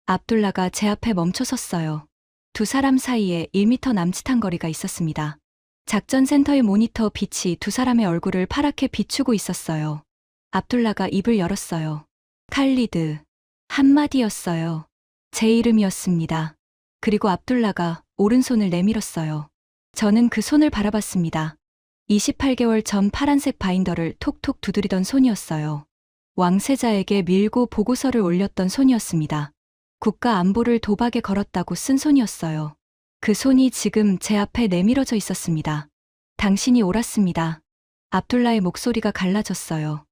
압둘라가 제 앞에 멈춰 섰어요. 두 사람 사이에 1m 남짓한 거리가 있었습니다. 작전센터의 모니터 빛이 두 사람의 얼굴을 파랗게 비추고 있었어요. 압둘라가 입을 열었어요. 칼리드. 한마디였어요. 제 이름이었습니다. 그리고 압둘라가 오른손을 내밀었어요. 저는 그 손을 바라봤습니다. 28개월 전 파란색 바인더를 톡톡 두드리던 손이었어요. 왕세자에게 밀고 보고서를 올렸던 손이었습니다. 국가 안보를 도박에 걸었다고 쓴 손이었어요. 그 손이 지금 제 앞에 내밀어져 있었습니다. 당신이 옳았습니다. 압둘라의 목소리가 갈라졌어요.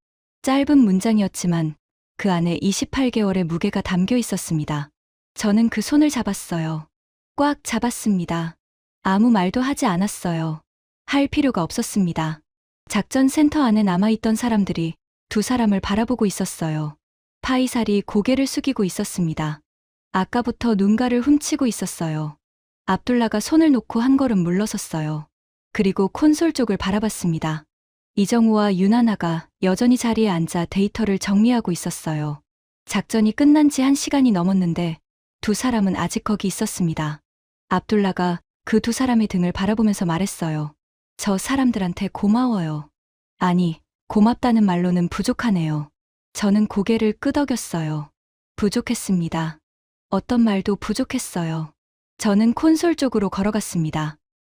짧은 문장이었지만 그 안에 28개월의 무게가 담겨 있었습니다. 저는 그 손을 잡았어요. 꽉 잡았습니다. 아무 말도 하지 않았어요. 할 필요가 없었습니다. 작전센터 안에 남아있던 사람들이 두 사람을 바라보고 있었어요. 파이살이 고개를 숙이고 있었습니다. 아까부터 눈가를 훔치고 있었어요. 압둘라가 손을 놓고 한 걸음 물러섰어요. 그리고 콘솔 쪽을 바라봤습니다. 이정우와 유나나가 여전히 자리에 앉아 데이터를 정리하고 있었어요. 작전이 끝난 지 1시간이 넘었는데 두 사람은 아직 거기 있었습니다. 압둘라가 그 두 사람의 등을 바라보면서 말했어요. 저 사람들한테 고마워요. 아니, 고맙다는 말로는 부족하네요. 저는 고개를 끄덕였어요. 부족했습니다. 어떤 말도 부족했어요. 저는 콘솔 쪽으로 걸어갔습니다.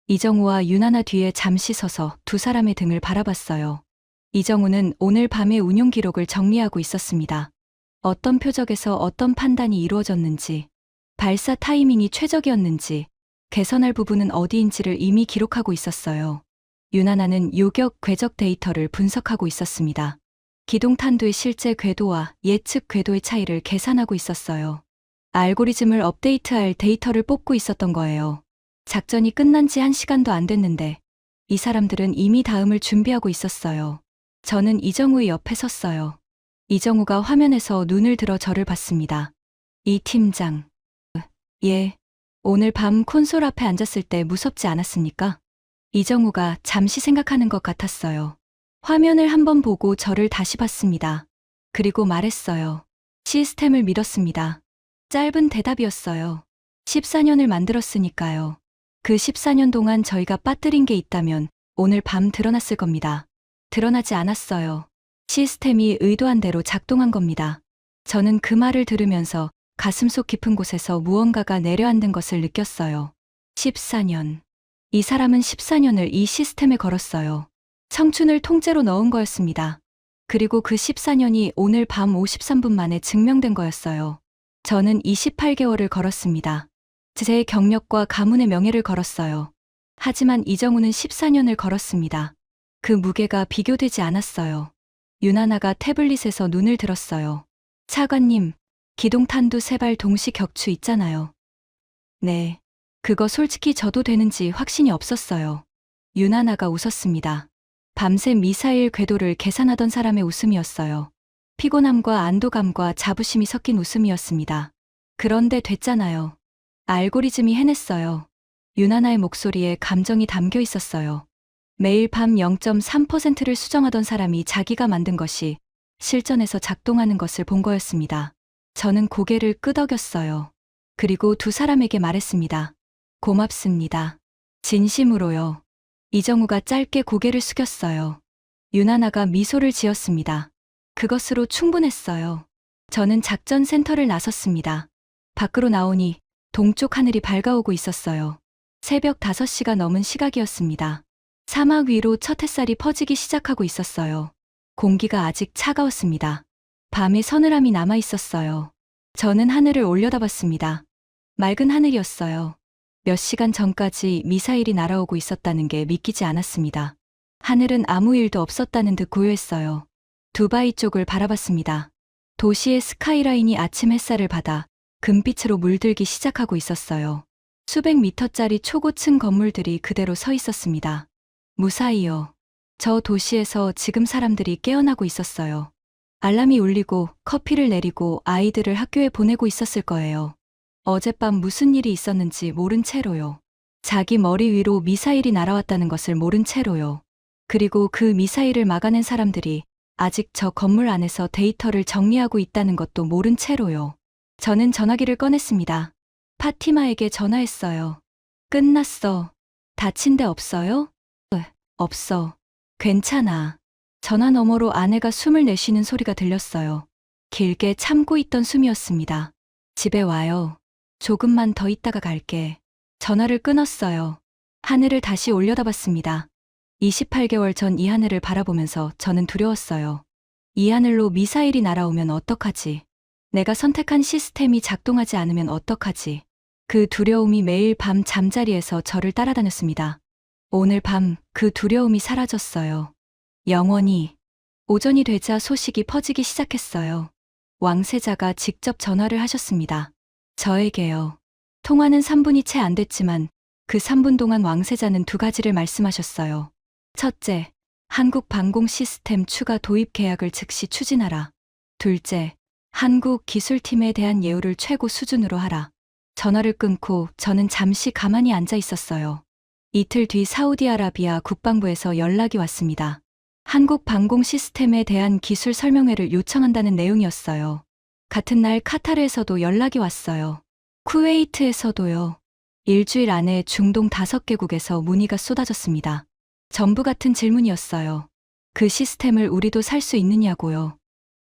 이정우와 유나나 뒤에 잠시 서서 두 사람의 등을 바라봤어요. 이정우는 오늘 밤의 운용 기록을 정리하고 있었습니다. 어떤 표적에서 어떤 판단이 이루어졌는지, 발사 타이밍이 최적이었는지, 개선할 부분은 어디인지를 이미 기록하고 있었어요. 유나나는 요격 궤적 데이터를 분석하고 있었습니다. 기동탄두의 실제 궤도와 예측 궤도의 차이를 계산하고 있었어요. 알고리즘을 업데이트할 데이터를 뽑고 있었던 거예요. 작전이 끝난 지 1시간도 안 됐는데 이 사람들은 이미 다음을 준비하고 있었어요. 저는 이정우의 옆에 섰어요. 이정우가 화면에서 눈을 들어 저를 봤습니다. 이 팀장. 예. 오늘 밤 콘솔 앞에 앉았을 때 무섭지 않았습니까? 이정우가 잠시 생각하는 것 같았어요. 화면을 한번 보고 저를 다시 봤습니다. 그리고 말했어요. 시스템을 믿었습니다. 짧은 대답이었어요. 14년을 만들었으니까요. 그 14년 동안 저희가 빠뜨린 게 있다면 오늘 밤 드러났을 겁니다. 드러나지 않았어요. 시스템이 의도한 대로 작동한 겁니다. 저는 그 말을 들으면서 가슴속 깊은 곳에서 무언가가 내려앉는 것을 느꼈어요. 14년. 이 사람은 14년을 이 시스템에 걸었어요. 청춘을 통째로 넣은 거였습니다. 그리고 그 14년이 오늘 밤 53분 만에 증명된 거였어요. 저는 28개월을 걸었습니다. 제 경력과 가문의 명예를 걸었어요. 하지만 이정우는 14년을 걸었습니다. 그 무게가 비교되지 않았어요. 유나나가 태블릿에서 눈을 들었어요. 차관님, 기동탄두 3발 동시 격추 있잖아요. 네. 그거 솔직히 저도 되는지 확신이 없었어요. 유나나가 웃었습니다. 밤새 미사일 궤도를 계산하던 사람의 웃음이었어요. 피곤함과 안도감과 자부심이 섞인 웃음이었습니다. 그런데 됐잖아요. 알고리즘이 해냈어요. 유나나의 목소리에 감정이 담겨 있었어요. 매일 밤 0.3%를 수정하던 사람이 자기가 만든 것이 실전에서 작동하는 것을 본 거였습니다. 저는 고개를 끄덕였어요. 그리고 두 사람에게 말했습니다. 고맙습니다. 진심으로요. 이정우가 짧게 고개를 숙였어요. 유나나가 미소를 지었습니다. 그것으로 충분했어요. 저는 작전 센터를 나섰습니다. 밖으로 나오니 동쪽 하늘이 밝아오고 있었어요. 새벽 5시가 넘은 시각이었습니다. 사막 위로 첫 햇살이 퍼지기 시작하고 있었어요. 공기가 아직 차가웠습니다. 밤에 서늘함이 남아 있었어요. 저는 하늘을 올려다봤습니다. 맑은 하늘이었어요. 몇 시간 전까지 미사일이 날아오고 있었다는 게 믿기지 않았습니다. 하늘은 아무 일도 없었다는 듯 고요했어요. 두바이 쪽을 바라봤습니다. 도시의 스카이라인이 아침 햇살을 받아 금빛으로 물들기 시작하고 있었어요. 수백 미터짜리 초고층 건물들이 그대로 서 있었습니다. 무사히요. 저 도시에서 지금 사람들이 깨어나고 있었어요. 알람이 울리고 커피를 내리고 아이들을 학교에 보내고 있었을 거예요. 어젯밤 무슨 일이 있었는지 모른 채로요. 자기 머리 위로 미사일이 날아왔다는 것을 모른 채로요. 그리고 그 미사일을 막아낸 사람들이 아직 저 건물 안에서 데이터를 정리하고 있다는 것도 모른 채로요. 저는 전화기를 꺼냈습니다. 파티마에게 전화했어요. 끝났어. 다친 데 없어요? 없어. 괜찮아. 전화 너머로 아내가 숨을 내쉬는 소리가 들렸어요. 길게 참고 있던 숨이었습니다. 집에 와요. 조금만 더 있다가 갈게. 전화를 끊었어요. 하늘을 다시 올려다봤습니다. 28개월 전 이 하늘을 바라보면서 저는 두려웠어요. 이 하늘로 미사일이 날아오면 어떡하지? 내가 선택한 시스템이 작동하지 않으면 어떡하지? 그 두려움이 매일 밤 잠자리에서 저를 따라다녔습니다. 오늘 밤 그 두려움이 사라졌어요. 영원히. 오전이 되자 소식이 퍼지기 시작했어요. 왕세자가 직접 전화를 하셨습니다. 저에게요. 통화는 3분이 채 안 됐지만 그 3분 동안 왕세자는 2가지를 말씀하셨어요. 첫째, 한국 방공 시스템 추가 도입 계약을 즉시 추진하라. 둘째, 한국 기술팀에 대한 예우를 최고 수준으로 하라. 전화를 끊고 저는 잠시 가만히 앉아 있었어요. 이틀 뒤 사우디아라비아 국방부에서 연락이 왔습니다. 한국 방공 시스템에 대한 기술 설명회를 요청한다는 내용이었어요. 같은 날 카타르에서도 연락이 왔어요. 쿠웨이트에서도요. 일주일 안에 중동 5개국에서 문의가 쏟아졌습니다. 전부 같은 질문이었어요. 그 시스템을 우리도 살 수 있느냐고요.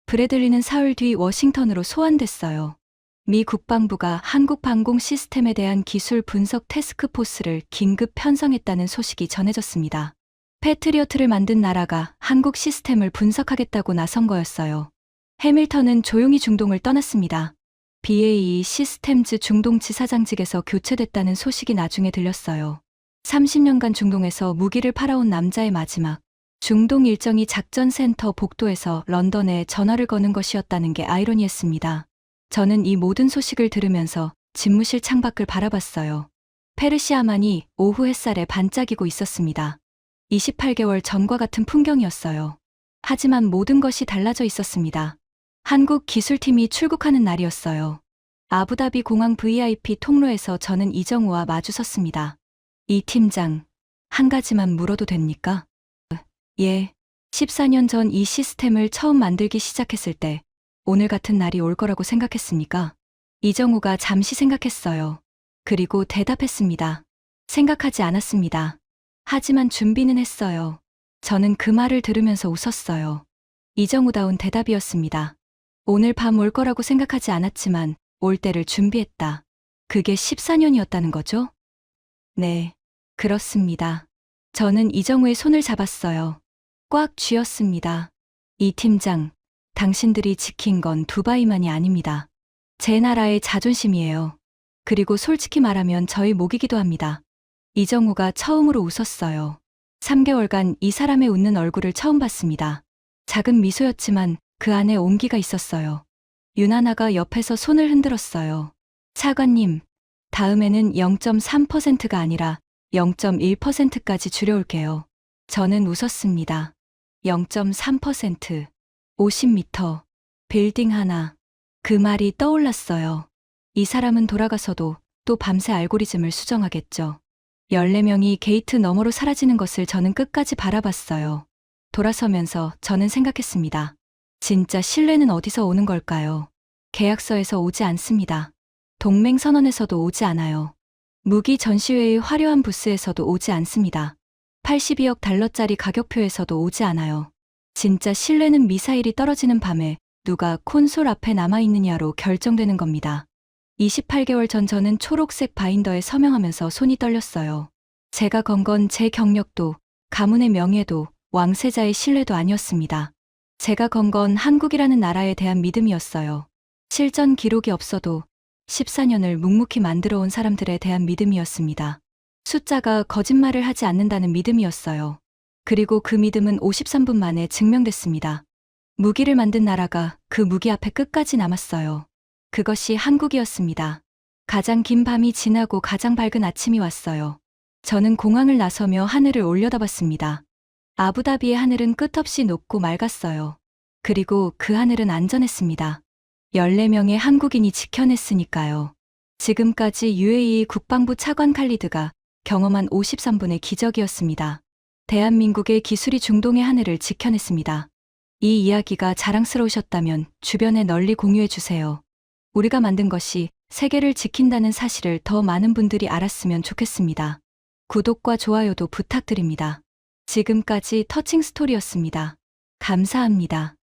브래들리는 사흘 뒤 워싱턴으로 소환됐어요. 미 국방부가 한국 방공 시스템에 대한 기술 분석 태스크포스를 긴급 편성했다는 소식이 전해졌습니다. 패트리어트를 만든 나라가 한국 시스템을 분석하겠다고 나선 거였어요. 해밀턴은 조용히 중동을 떠났습니다. BAE 시스템즈 중동 지사장직에서 교체됐다는 소식이 나중에 들렸어요. 30년간 중동에서 무기를 팔아온 남자의 마지막 중동 일정이 작전센터 복도에서 런던에 전화를 거는 것이었다는 게 아이러니했습니다. 저는 이 모든 소식을 들으면서 집무실 창밖을 바라봤어요. 페르시아만이 오후 햇살에 반짝이고 있었습니다. 28개월 전과 같은 풍경이었어요. 하지만 모든 것이 달라져 있었습니다. 한국 기술팀이 출국하는 날이었어요. 아부다비 공항 VIP 통로에서 저는 이정우와 마주섰습니다. 이 팀장, 한 가지만 물어도 됩니까? 예. 14년 전 이 시스템을 처음 만들기 시작했을 때 오늘 같은 날이 올 거라고 생각했습니까? 이정우가 잠시 생각했어요. 그리고 대답했습니다. 생각하지 않았습니다. 하지만 준비는 했어요. 저는 그 말을 들으면서 웃었어요. 이정우다운 대답이었습니다. 오늘 밤 올 거라고 생각하지 않았지만 올 때를 준비했다. 그게 14년이었다는 거죠? 네, 그렇습니다. 저는 이정우의 손을 잡았어요. 꽉 쥐었습니다. 이 팀장, 당신들이 지킨 건 두바이만이 아닙니다. 제 나라의 자존심이에요. 그리고 솔직히 말하면 저희 목이기도 합니다. 이정우가 처음으로 웃었어요. 3개월간 이 사람의 웃는 얼굴을 처음 봤습니다. 작은 미소였지만 그 안에 온기가 있었어요. 유나나가 옆에서 손을 흔들었어요. 차관님, 다음에는 0.3%가 아니라 0.1%까지 줄여올게요. 저는 웃었습니다. 0.3%, 50m, 빌딩 하나. 그 말이 떠올랐어요. 이 사람은 돌아가서도 또 밤새 알고리즘을 수정하겠죠. 14명이 게이트 너머로 사라지는 것을 저는 끝까지 바라봤어요. 돌아서면서 저는 생각했습니다. 진짜 신뢰는 어디서 오는 걸까요? 계약서에서 오지 않습니다. 동맹선언에서도 오지 않아요. 무기 전시회의 화려한 부스에서도 오지 않습니다. 82억 달러짜리 가격표에서도 오지 않아요. 진짜 신뢰는 미사일이 떨어지는 밤에 누가 콘솔 앞에 남아있느냐로 결정되는 겁니다. 28개월 전 저는 초록색 바인더에 서명하면서 손이 떨렸어요. 제가 건 건 제 경력도, 가문의 명예도, 왕세자의 신뢰도 아니었습니다. 제가 건 건 한국이라는 나라에 대한 믿음이었어요. 실전 기록이 없어도 14년을 묵묵히 만들어 온 사람들에 대한 믿음이었습니다. 숫자가 거짓말을 하지 않는다는 믿음이었어요. 그리고 그 믿음은 53분 만에 증명됐습니다. 무기를 만든 나라가 그 무기 앞에 끝까지 남았어요. 그것이 한국이었습니다. 가장 긴 밤이 지나고 가장 밝은 아침이 왔어요. 저는 공항을 나서며 하늘을 올려다봤습니다. 아부다비의 하늘은 끝없이 높고 맑았어요. 그리고 그 하늘은 안전했습니다. 14명의 한국인이 지켜냈으니까요. 지금까지 UAE 국방부 차관 칼리드가 경험한 53분의 기적이었습니다. 대한민국의 기술이 중동의 하늘을 지켜냈습니다. 이 이야기가 자랑스러우셨다면 주변에 널리 공유해 주세요. 우리가 만든 것이 세계를 지킨다는 사실을 더 많은 분들이 알았으면 좋겠습니다. 구독과 좋아요도 부탁드립니다. 지금까지 터칭 스토리였습니다. 감사합니다.